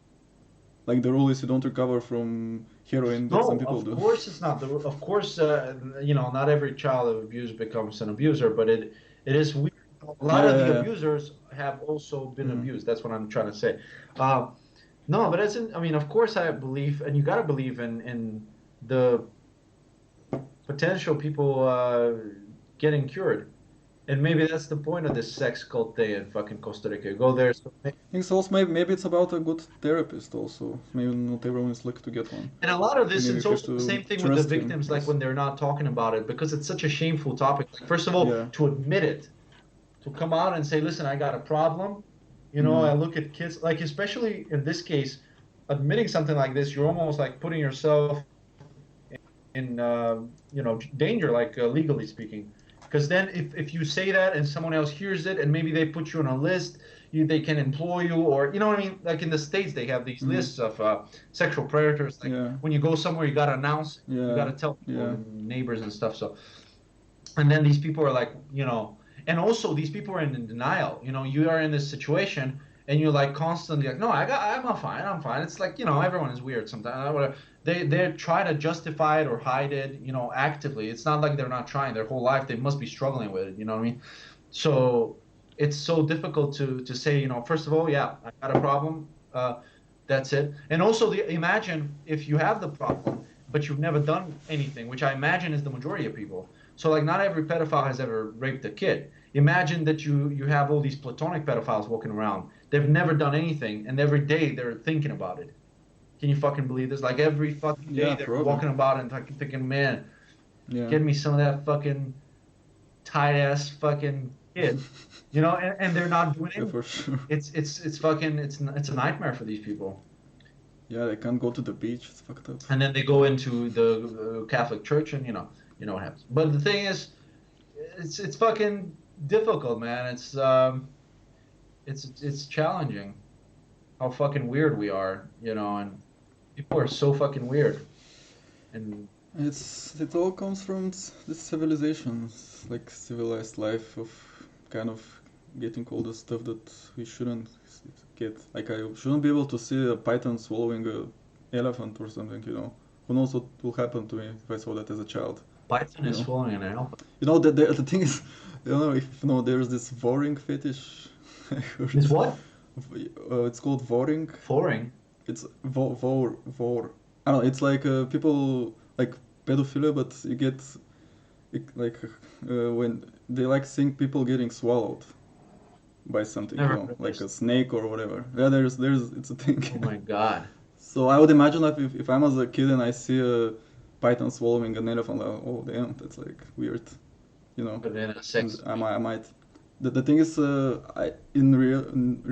like the rule is you don't recover from heroin, but some No, people of do. course it's not. Of course, not every child of abuse becomes an abuser, but it is weird. A Yeah, lot yeah, of the yeah. abusers have also been Mm. abused. That's what I'm trying to say. Uh, no, but as in, I mean, of course I believe, and you got to believe in the potential people getting cured. And maybe that's the point of this sex cult thing in fucking Costa Rica. You go there, so I think so also maybe it's about a good therapist also. Maybe not everyone is lucky to get one. and a lot of And this, maybe you it's have also the to same thing with the trust him victims, like also. when they're not talking about it, because it's such a shameful topic. Like, first of all, Yeah. to admit it, to come out and say, listen, I got a problem. Mm. I look at kids, like, especially in this case, admitting something like this, you're almost like putting yourself in, danger, like legally speaking. Because then if you say that and someone else hears it and maybe they put you on a list, they can employ you, or you know what I mean? Like in the States, they have these Mm. lists of sexual predators. Like Yeah. when you go somewhere, you got to announce it. You got Yeah. to tell people Yeah. and neighbors and stuff. So, and then these people are like, and also these people are in denial. You are in this situation and you're like constantly like, no, I'm fine. It's like, everyone is weird sometimes. Whatever. They try to justify it or hide it, actively. It's not like they're not trying their whole life. They must be struggling with it. You know what I mean? So it's so difficult to say, first of all, yeah, I got a problem. That's it. And also, imagine if you have the problem, but you've never done anything, which I imagine is the majority of people. So, like, not every pedophile has ever raped a kid. Imagine that you have all these platonic pedophiles walking around. They've never done anything, and every day they're thinking about it. Can you fucking believe this? Like every fucking day Yeah, they're probably. walking about and fucking thinking, man, Yeah. get me some of that fucking tight ass fucking kid, and they're not doing Yeah, anything. for sure. It's fucking it's a nightmare for these people. Yeah, they can't go to the beach. It's fucked up. And then they go into the Catholic Church, and you know what happens. But the thing is, it's fucking difficult, man. It's challenging. how fucking weird we are, and people are so fucking weird. And It all comes from this civilization, like civilized life of kind of getting all the stuff that we shouldn't get. Like I shouldn't be able to see a python swallowing a elephant or something. Who knows what will happen to me if I saw that as a child. Python You is know, swallowing an elephant. the thing is, if there's this voring fetish. I heard. Is what? It's called voring. Foreign? It's vor. I don't know. It's like people like pedophilia, but you get like when they like seeing people getting swallowed by something, Never heard of like this. a snake or whatever. Yeah, there's it's a thing. Oh my God. So I would imagine like if I'm as a kid and I see a python swallowing an elephant, like, oh damn, that's like weird, you know. But in a And sex. I might. The thing is, in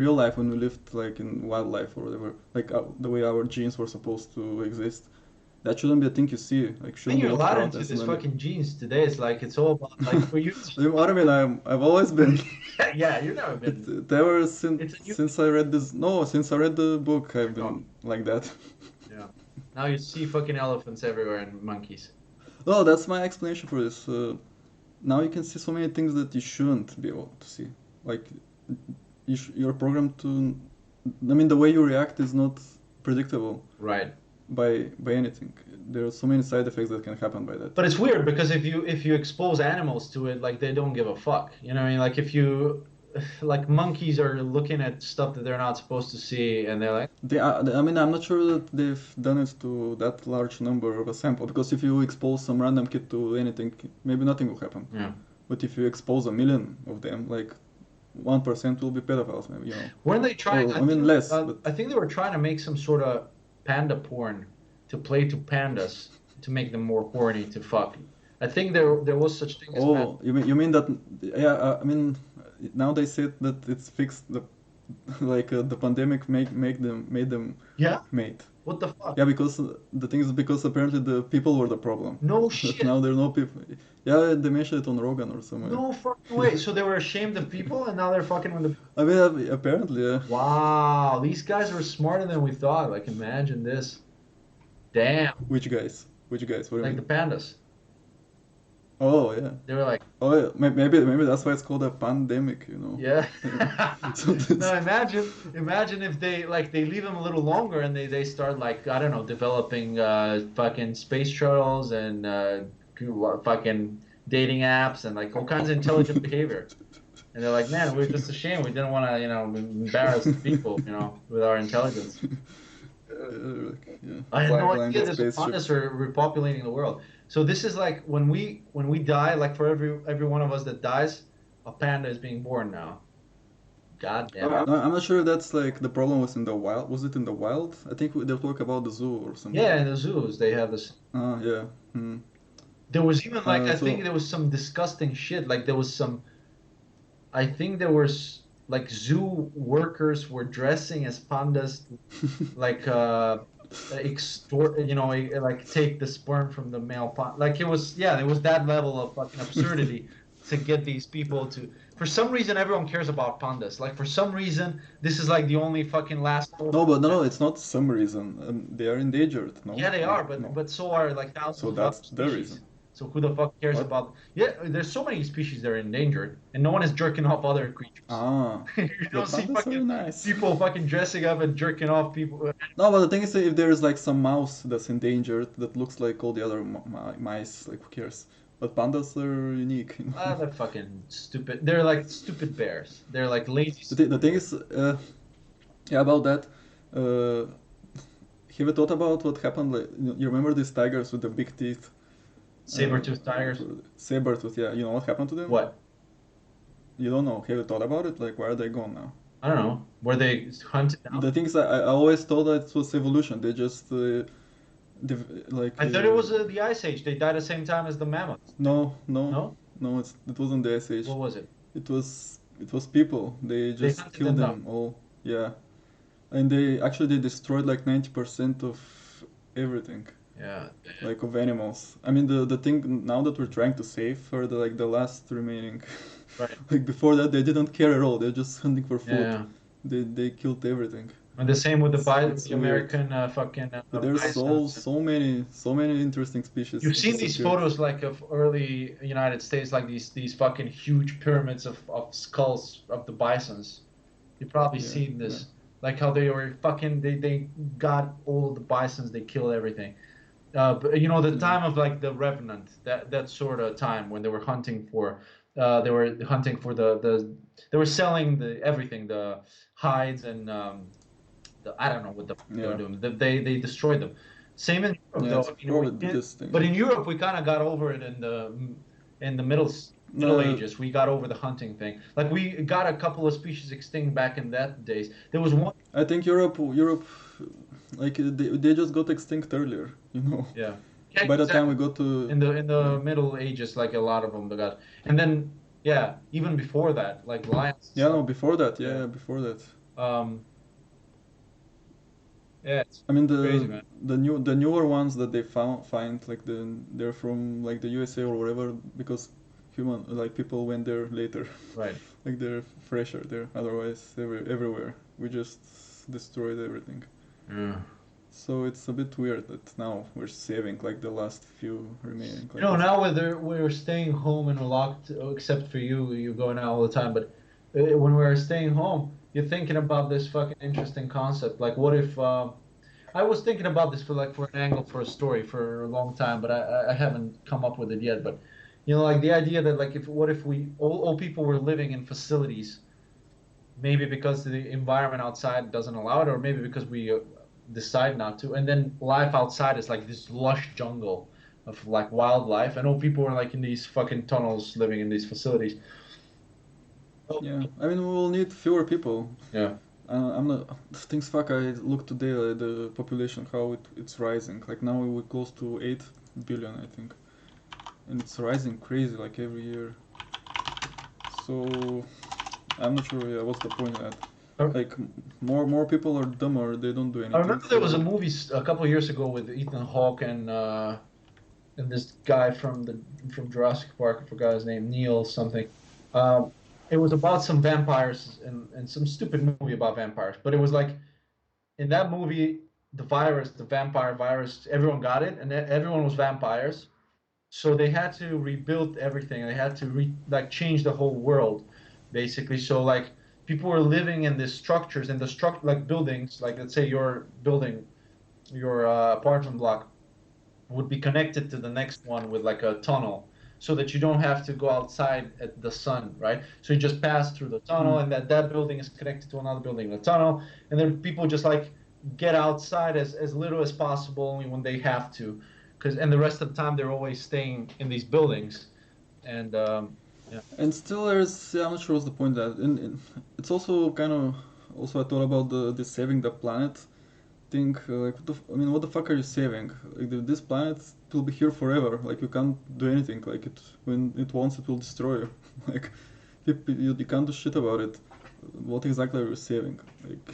real life when we lived like in wildlife or whatever, like the way our genes were supposed to exist, that shouldn't be a thing you see. Like I think shouldn't be you're a looked lot around into as this an. fucking genes today. It's like it's all about like for you. What I mean, I've always been. Yeah, you've never It, been. it ever since It's a new since I read this. No, since I read the book, I've thing. been like that. Yeah. Now you see fucking elephants everywhere and monkeys. No, that's my explanation for this. Now you can see so many things that you shouldn't be able to see. Like you're programmed to. I mean, the way you react is not predictable Right. by anything. There are so many side effects that can happen by that. But it's weird because if you expose animals to it, like they don't give a fuck. You know what I mean? Like if you like monkeys are looking at stuff that they're not supposed to see and they're like, I mean, I'm not sure that they've done it to that large number of a sample because if you expose some random kid to anything, maybe nothing will happen. yeah. But if you expose a million of them, like 1% will be pedophiles, maybe. Weren't they trying? Or I mean less, but I think they were trying to make some sort of panda porn to play to pandas to make them more horny to fuck. I think there was such thing as panda. oh, you mean that? Yeah, I mean now they said that it's fixed. Like the pandemic made them Yeah? mate. What the fuck? Yeah, because the thing is because apparently the people were the problem. No That shit. now there are no people. Yeah, they mentioned it on Rogan or somewhere. No fucking way. So they were ashamed of people and now they're fucking with the. I mean, apparently, yeah. Wow, these guys were smarter than we thought. Like imagine this. Damn. Which guys? Which guys? What do you Like the mean? pandas. Oh yeah. They were like, Oh yeah. Maybe that's why it's called a pandemic. yeah. So No, this. imagine if they leave them a little longer and they start like I don't know developing fucking space shuttles and fucking dating apps and like all kinds of intelligent behavior. And they're like, man, we're just ashamed. We didn't want to embarrass the people with our intelligence. Yeah. I had no Flying idea that this spaceship. us are repopulating the world. So this is like when we die, like for every one of us that dies, a panda is being born now. God damn it. No, I'm not sure if that's like the problem was in the wild. Was it in the wild? I think they talk about the zoo or something. Yeah, in the zoos they have this. Yeah. Hmm. There was even like I think So there was some disgusting shit. Like there was some. I think there was like zoo workers were dressing as pandas, like extort, like take the sperm from the male panda. Like it was, yeah, there was that level of fucking absurdity to get these people to. For some reason, everyone cares about pandas. Like for some reason, this is like the only fucking last hope. no, but no, it's not some reason. They are endangered. Yeah, No, they or are, but no. but so are like thousands So of other that's the species. reason. So who the fuck cares What? about? Yeah, there's so many species that are endangered, and no one is jerking off other creatures. Ah, You the don't see pandas are fucking nice. people fucking dressing up and jerking off people. No, but the thing is, if there is like some mouse that's endangered that looks like all the other mice, like who cares? But pandas are unique. Ah, they're fucking stupid. They're like stupid bears. They're like lazy, The stupid thing bears. is, yeah, about that. Uh, have you thought about what happened? Like, you remember these tigers with the big teeth? Saber-toothed tigers. Saber tooth, yeah. You know what happened to them? What? You don't know. Have you thought about it? Like, where are they gone now? I don't know. Were they hunted down? The thing is, I always thought that it was evolution. They just, like, I thought it was the Ice Age. They died at the same time as the mammoths. no, no, No? no. It wasn't the Ice Age. What was it? It was people. They They just hunted killed them down. them all. Yeah, and they destroyed like 90% of everything, Yeah. like of animals. I mean, the thing now that we're trying to save are the last remaining. Right. Like before that, they didn't care at all. They're just hunting for food. Yeah. They killed everything. And the same with It's the weird. American fucking There's bisons. so many interesting species You've seen these disappeared. photos like of early United States, like these fucking huge pyramids of skulls of the bisons. You've probably Yeah, seen yeah. this, like how they were fucking they got all of the bisons, they killed everything. But you know the Yeah. time of like the Revenant, that sort of time when they were hunting for, the they were selling the everything, the hides and I don't know what the fuck they were Yeah. doing. They destroyed them. Same in Europe Yeah, though. it's I mean, probably this but thing. in Europe we kind of got over it in the Middle Uh, Ages. We got over the hunting thing. Like we got a couple of species extinct back in that days. There was one. I think Europe, like they just got extinct earlier. You know, Yeah. Yeah, by the time we exactly. got to In the yeah, Middle Ages, like a lot of them they got, and then yeah, even before that, like lions and yeah, stuff. no, before that, yeah, Yeah. yeah, before that. Um. Yeah, it's I mean crazy, man. the newer ones that they find like they're from like the USA or whatever because human like people went there later. Right. Like they're fresher there. Otherwise, everywhere we just destroyed everything. Yeah. So it's a bit weird that now we're saving like the last few remaining You like know, this. now whether we're staying home and we're locked, except for you, you're going out all the time. But when we're staying home, you're thinking about this fucking interesting concept. Like, what if I was thinking about this for an angle for a story for a long time, but I haven't come up with it yet. But like the idea that like if what if we all people were living in facilities, maybe because the environment outside doesn't allow it, or maybe because we decide not to. And then life outside is like this lush jungle of like wildlife. I know people are like in these fucking tunnels living in these facilities. Oh, Yeah, I mean we will need fewer people. yeah, I'm not things fuck. I looked today the population how it's rising. Like now we're close to 8 billion I think, and it's rising crazy like every year. So I'm not sure. Yeah, what's the point of that? I, Like more people are dumber. They don't do I anything. remember there was a So movie a couple of years ago with Ethan Hawke and this guy from Jurassic Park. I forgot his name, Neil something. Um, it was about some vampires and some stupid movie about vampires, but it was like in that movie, the vampire virus, everyone got it, and everyone was vampires. So they had to rebuild everything. They had to like change the whole world, basically. So like people were living in these structures and the struct like buildings, like let's say your building, your apartment block would be connected to the next one with like a tunnel so that you don't have to go outside at the sun, right? So you just pass through the tunnel mm, and that building is connected to another building in the tunnel. And then people just like get outside as little as possible only when they have to. And the rest of the time they're always staying in these buildings. And yeah. and still there's yeah, I'm not sure what's the point of that. And it's also kind of also I thought about the saving the planet thing. Like I mean what the fuck are you saving? Like this planet will be here forever. Like you can't do anything. Like it when it wants it will destroy you. Like you can't do shit about it. What exactly are you saving? Like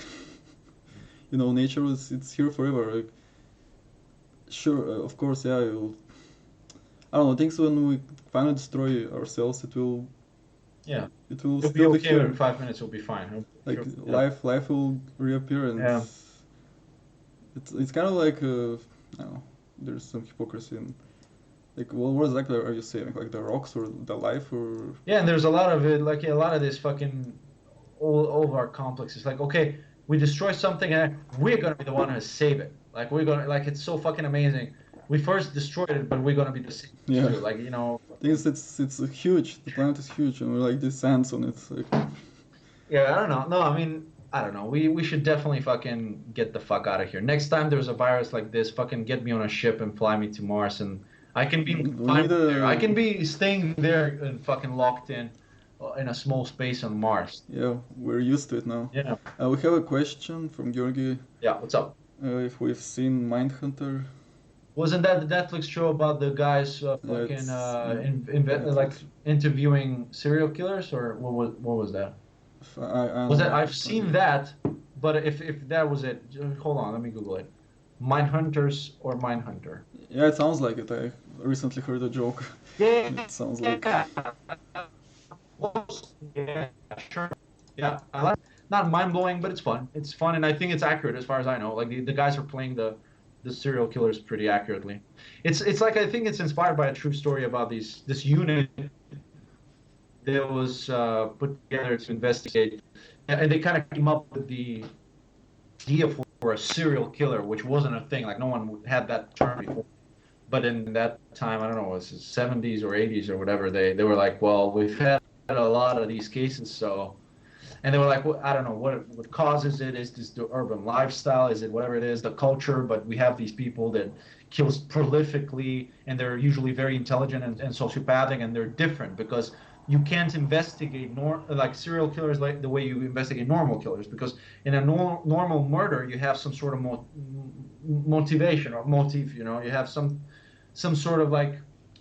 nature is it's here forever. Like sure, of course, yeah. I don't know. Things when we finally destroy ourselves, Yeah. it will It'll be still be okay in here. 5 minutes, it'll be fine. Like Sure. Yeah. life will reappear, and Yeah. it's kind of like I don't know. There's some hypocrisy in like what exactly are you saving? Like the rocks or the life or Yeah, and there's a lot of it, like a lot of this fucking all of our complexes. Like, okay, we destroy something and we're gonna be the one who save it. Like we're gonna like it's so fucking amazing. We first destroyed it, but we're gonna be the saviors yeah. too. Like, Things it's huge. The planet is huge, and we're like these ants on it. Like yeah, I don't know. No, I mean, I don't know. We should definitely fucking get the fuck out of here. Next time there's a virus like this, fucking get me on a ship and fly me to Mars, and I can be we fine need with there. I a can be staying there and fucking locked in a small space on Mars. yeah. We're used to it now. Yeah. We have a question from Georgi. Yeah. What's up? If we've seen Mindhunter, Wasn't that the Netflix show about the guys fucking it's yeah, like Netflix. interviewing serial killers, or what was that? I Was don't that know. I've seen that, but if that was it, hold on, let me Google it. Mindhunters or Mindhunter? Yeah, it sounds like it. I recently heard a joke. Yeah, It sounds like yeah, sure. Yeah, I like. not mind blowing, but it's fun. It's fun, and I think it's accurate as far as I know. Like the guys are playing the serial killers pretty accurately. It's like I think it's inspired by a true story about this unit that was put together to investigate, and they kind of came up with the idea for a serial killer, which wasn't a thing. Like no one had that term before. But in that time, I don't know, it was the 70s or 80s or whatever, they were like, well, we've had a lot of these cases, so and they were like, well, I don't know what causes it. Is this the urban lifestyle? Is it whatever it is, the culture? But we have these people that kills prolifically, and they're usually very intelligent and sociopathic, and they're different because you can't investigate like serial killers like the way you investigate normal killers because in a normal murder you have some sort of motivation or motive. You have some sort of like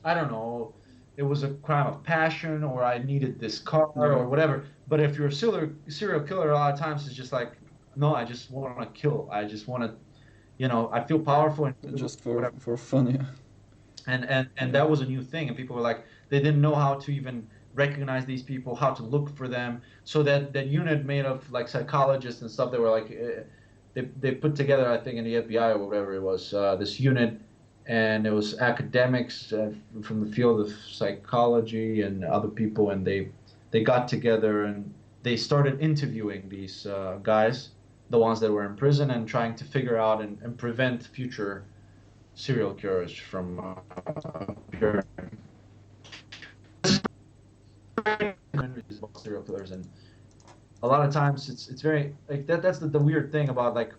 I don't know, it was a crime of passion or I needed this car Yeah, or whatever. But if you're a serial killer, a lot of times it's just like, no, I just want to kill. I just want to, I feel powerful and just whatever. for fun. Yeah, And yeah, that was a new thing, and people were like, they didn't know how to even recognize these people, how to look for them. So that unit made of like psychologists and stuff. They were like, they put together, I think, in the FBI or whatever it was, this unit, and it was academics from the field of psychology and other people, and they got together and they started interviewing these guys, the ones that were in prison, and trying to figure out and prevent future serial killers from appearing. Serial killers, and a lot of times it's very like that. That's the weird thing about like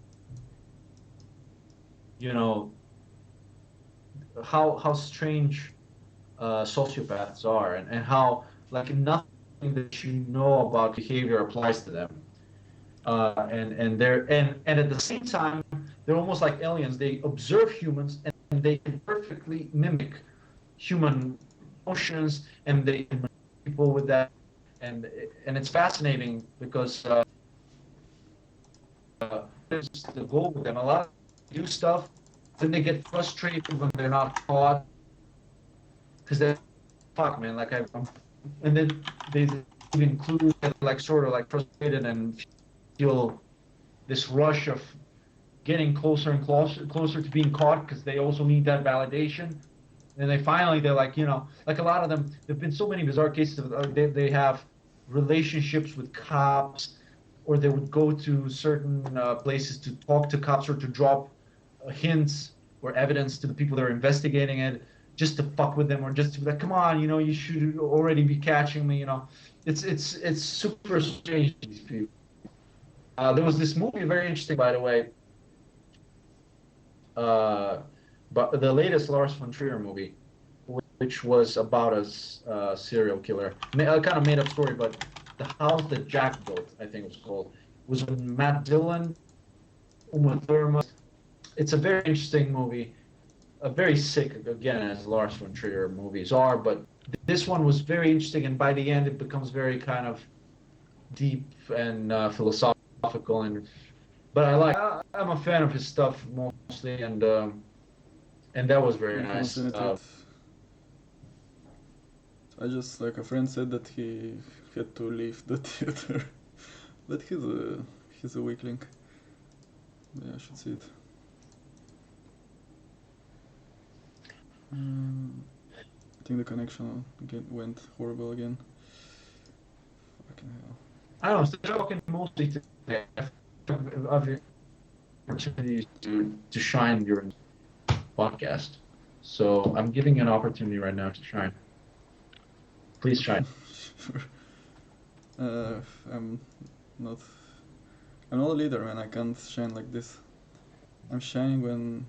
you know how strange sociopaths are, and how like nothing that you know about behavior applies to them. And they're and at the same time they're almost like aliens. They observe humans and they can perfectly mimic human emotions, and they can people with that, and it's fascinating because there's the goal with them. A lot of them do stuff, then they get frustrated when they're not caught because they're fuck man, like I'm, and then they include like sort of like frustrated and feel this rush of getting closer and closer to being caught because they also need that validation. And they're like, like a lot of them, there've been so many bizarre cases of they have relationships with cops, or they would go to certain places to talk to cops or to drop hints or evidence to the people that are investigating it, just to fuck with them or just to be like, come on, you should already be catching me. It's super strange. These people. There was this movie, very interesting, by the way, uh, but the latest Lars von Trier movie, which was about a serial killer, a kind of made up story, but The House That Jack Built, I think it was called, was with Matt Dillon, Uma Thurman. It's a very interesting movie, very sick again as Lars von Trier movies are, but this one was very interesting, and by the end it becomes very kind of deep and philosophical, but I'm a fan of his stuff mostly, and that was very I haven't nice. seen it yet. I just like a friend said that he had to leave the theater, but he's a weakling. Yeah, I should see it. I think the connection again went horrible again. Fucking hell. I don't know. Still talking mostly today of your opportunities to shine during the podcast. So I'm giving you an opportunity right now to shine. Please shine. Sure. Uh, I'm not. I'm not a leader, man. I can't shine like this. I'm shining when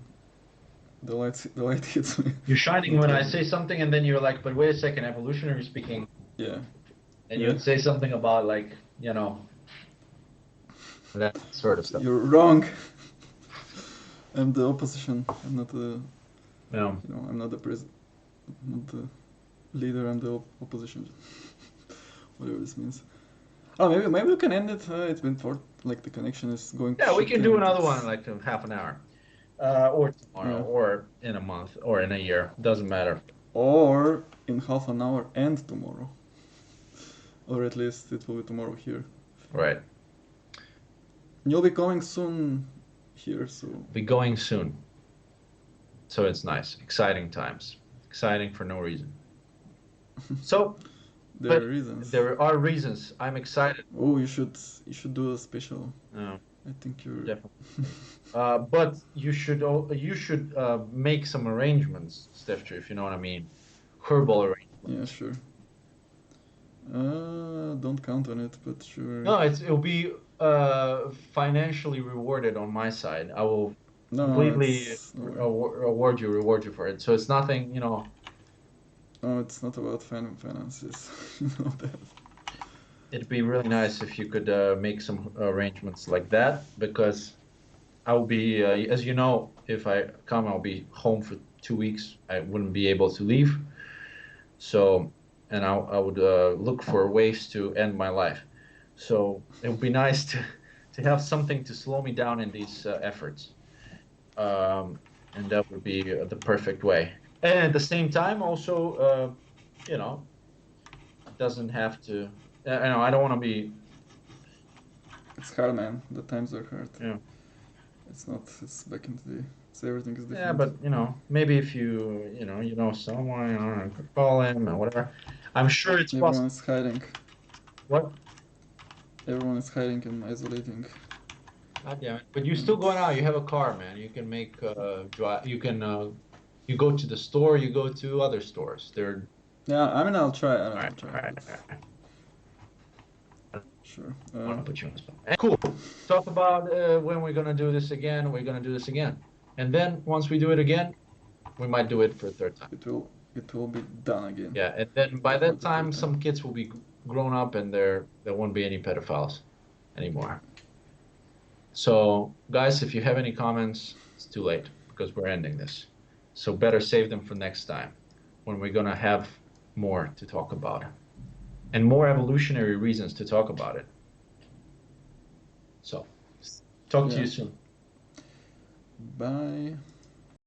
the light hits me. You're shining Not when I when. say something, and then you're like, "But wait a second, evolutionary speaking," Yeah. and you Yeah. would say something about like, that sort of stuff. You're wrong. I'm the opposition. I'm not the. Yeah. I'm not the president. Not the leader. I'm the opposition. Whatever this means. Oh, maybe we can end it. It's been for like the connection is going to Yeah, we shit can do and another one in it's like half an hour, or tomorrow, yeah. or in a month, or in a year. Doesn't matter. Or in half an hour and tomorrow, or at least it will be tomorrow here. Right. You'll be coming soon here, so Be going soon. So it's nice. Exciting times. Exciting for no reason. So, there but are reasons. there are reasons. I'm excited. Oh, you should do a special. Uh, I think you're. Definitely. But you should make some arrangements, Stefcher, if you know what I mean. Herbal Yeah, arrangements. sure. Don't count on it, but sure. No, it'll be financially rewarded on my side. I will No, completely it's no way. reward you for it. So it's nothing, No, it's not about finances. You know that. it'd be really nice if you could make some arrangements like that because I will be, as you know, if I come, I'll be home for 2 weeks. I wouldn't be able to leave. So, and I would look for ways to end my life. So it would be nice to have something to slow me down in these efforts. And that would be the perfect way. And at the same time, also, you know, it doesn't have to. I don't want to be. It's hard, man. The times are hard. You know, It's not. It's back in the day. So everything is yeah, different. but maybe if someone, I could call him or whatever. I'm sure it's Everyone possible. is hiding. What? Everyone is hiding and isolating. God damn it. But you're still And going out. You have a car, man. You can make drive. You go to the store. You go to other stores. They're yeah, I mean, I'll try. all right. I'll try, All right. but All right. sure. I want to put you on the spot. Cool. Talk about when we're gonna do this again. We're gonna do this again, and then once we do it again, we might do it for a third time. it will be done again Yeah, and then by for that the third time, time. some kids will be grown up, and there won't be any pedophiles anymore. So, guys, if you have any comments, it's too late because we're ending this. So better save them for next time when we're gonna have more to talk about and more evolutionary reasons to talk about it. So, talk to Yeah. you soon. Bye.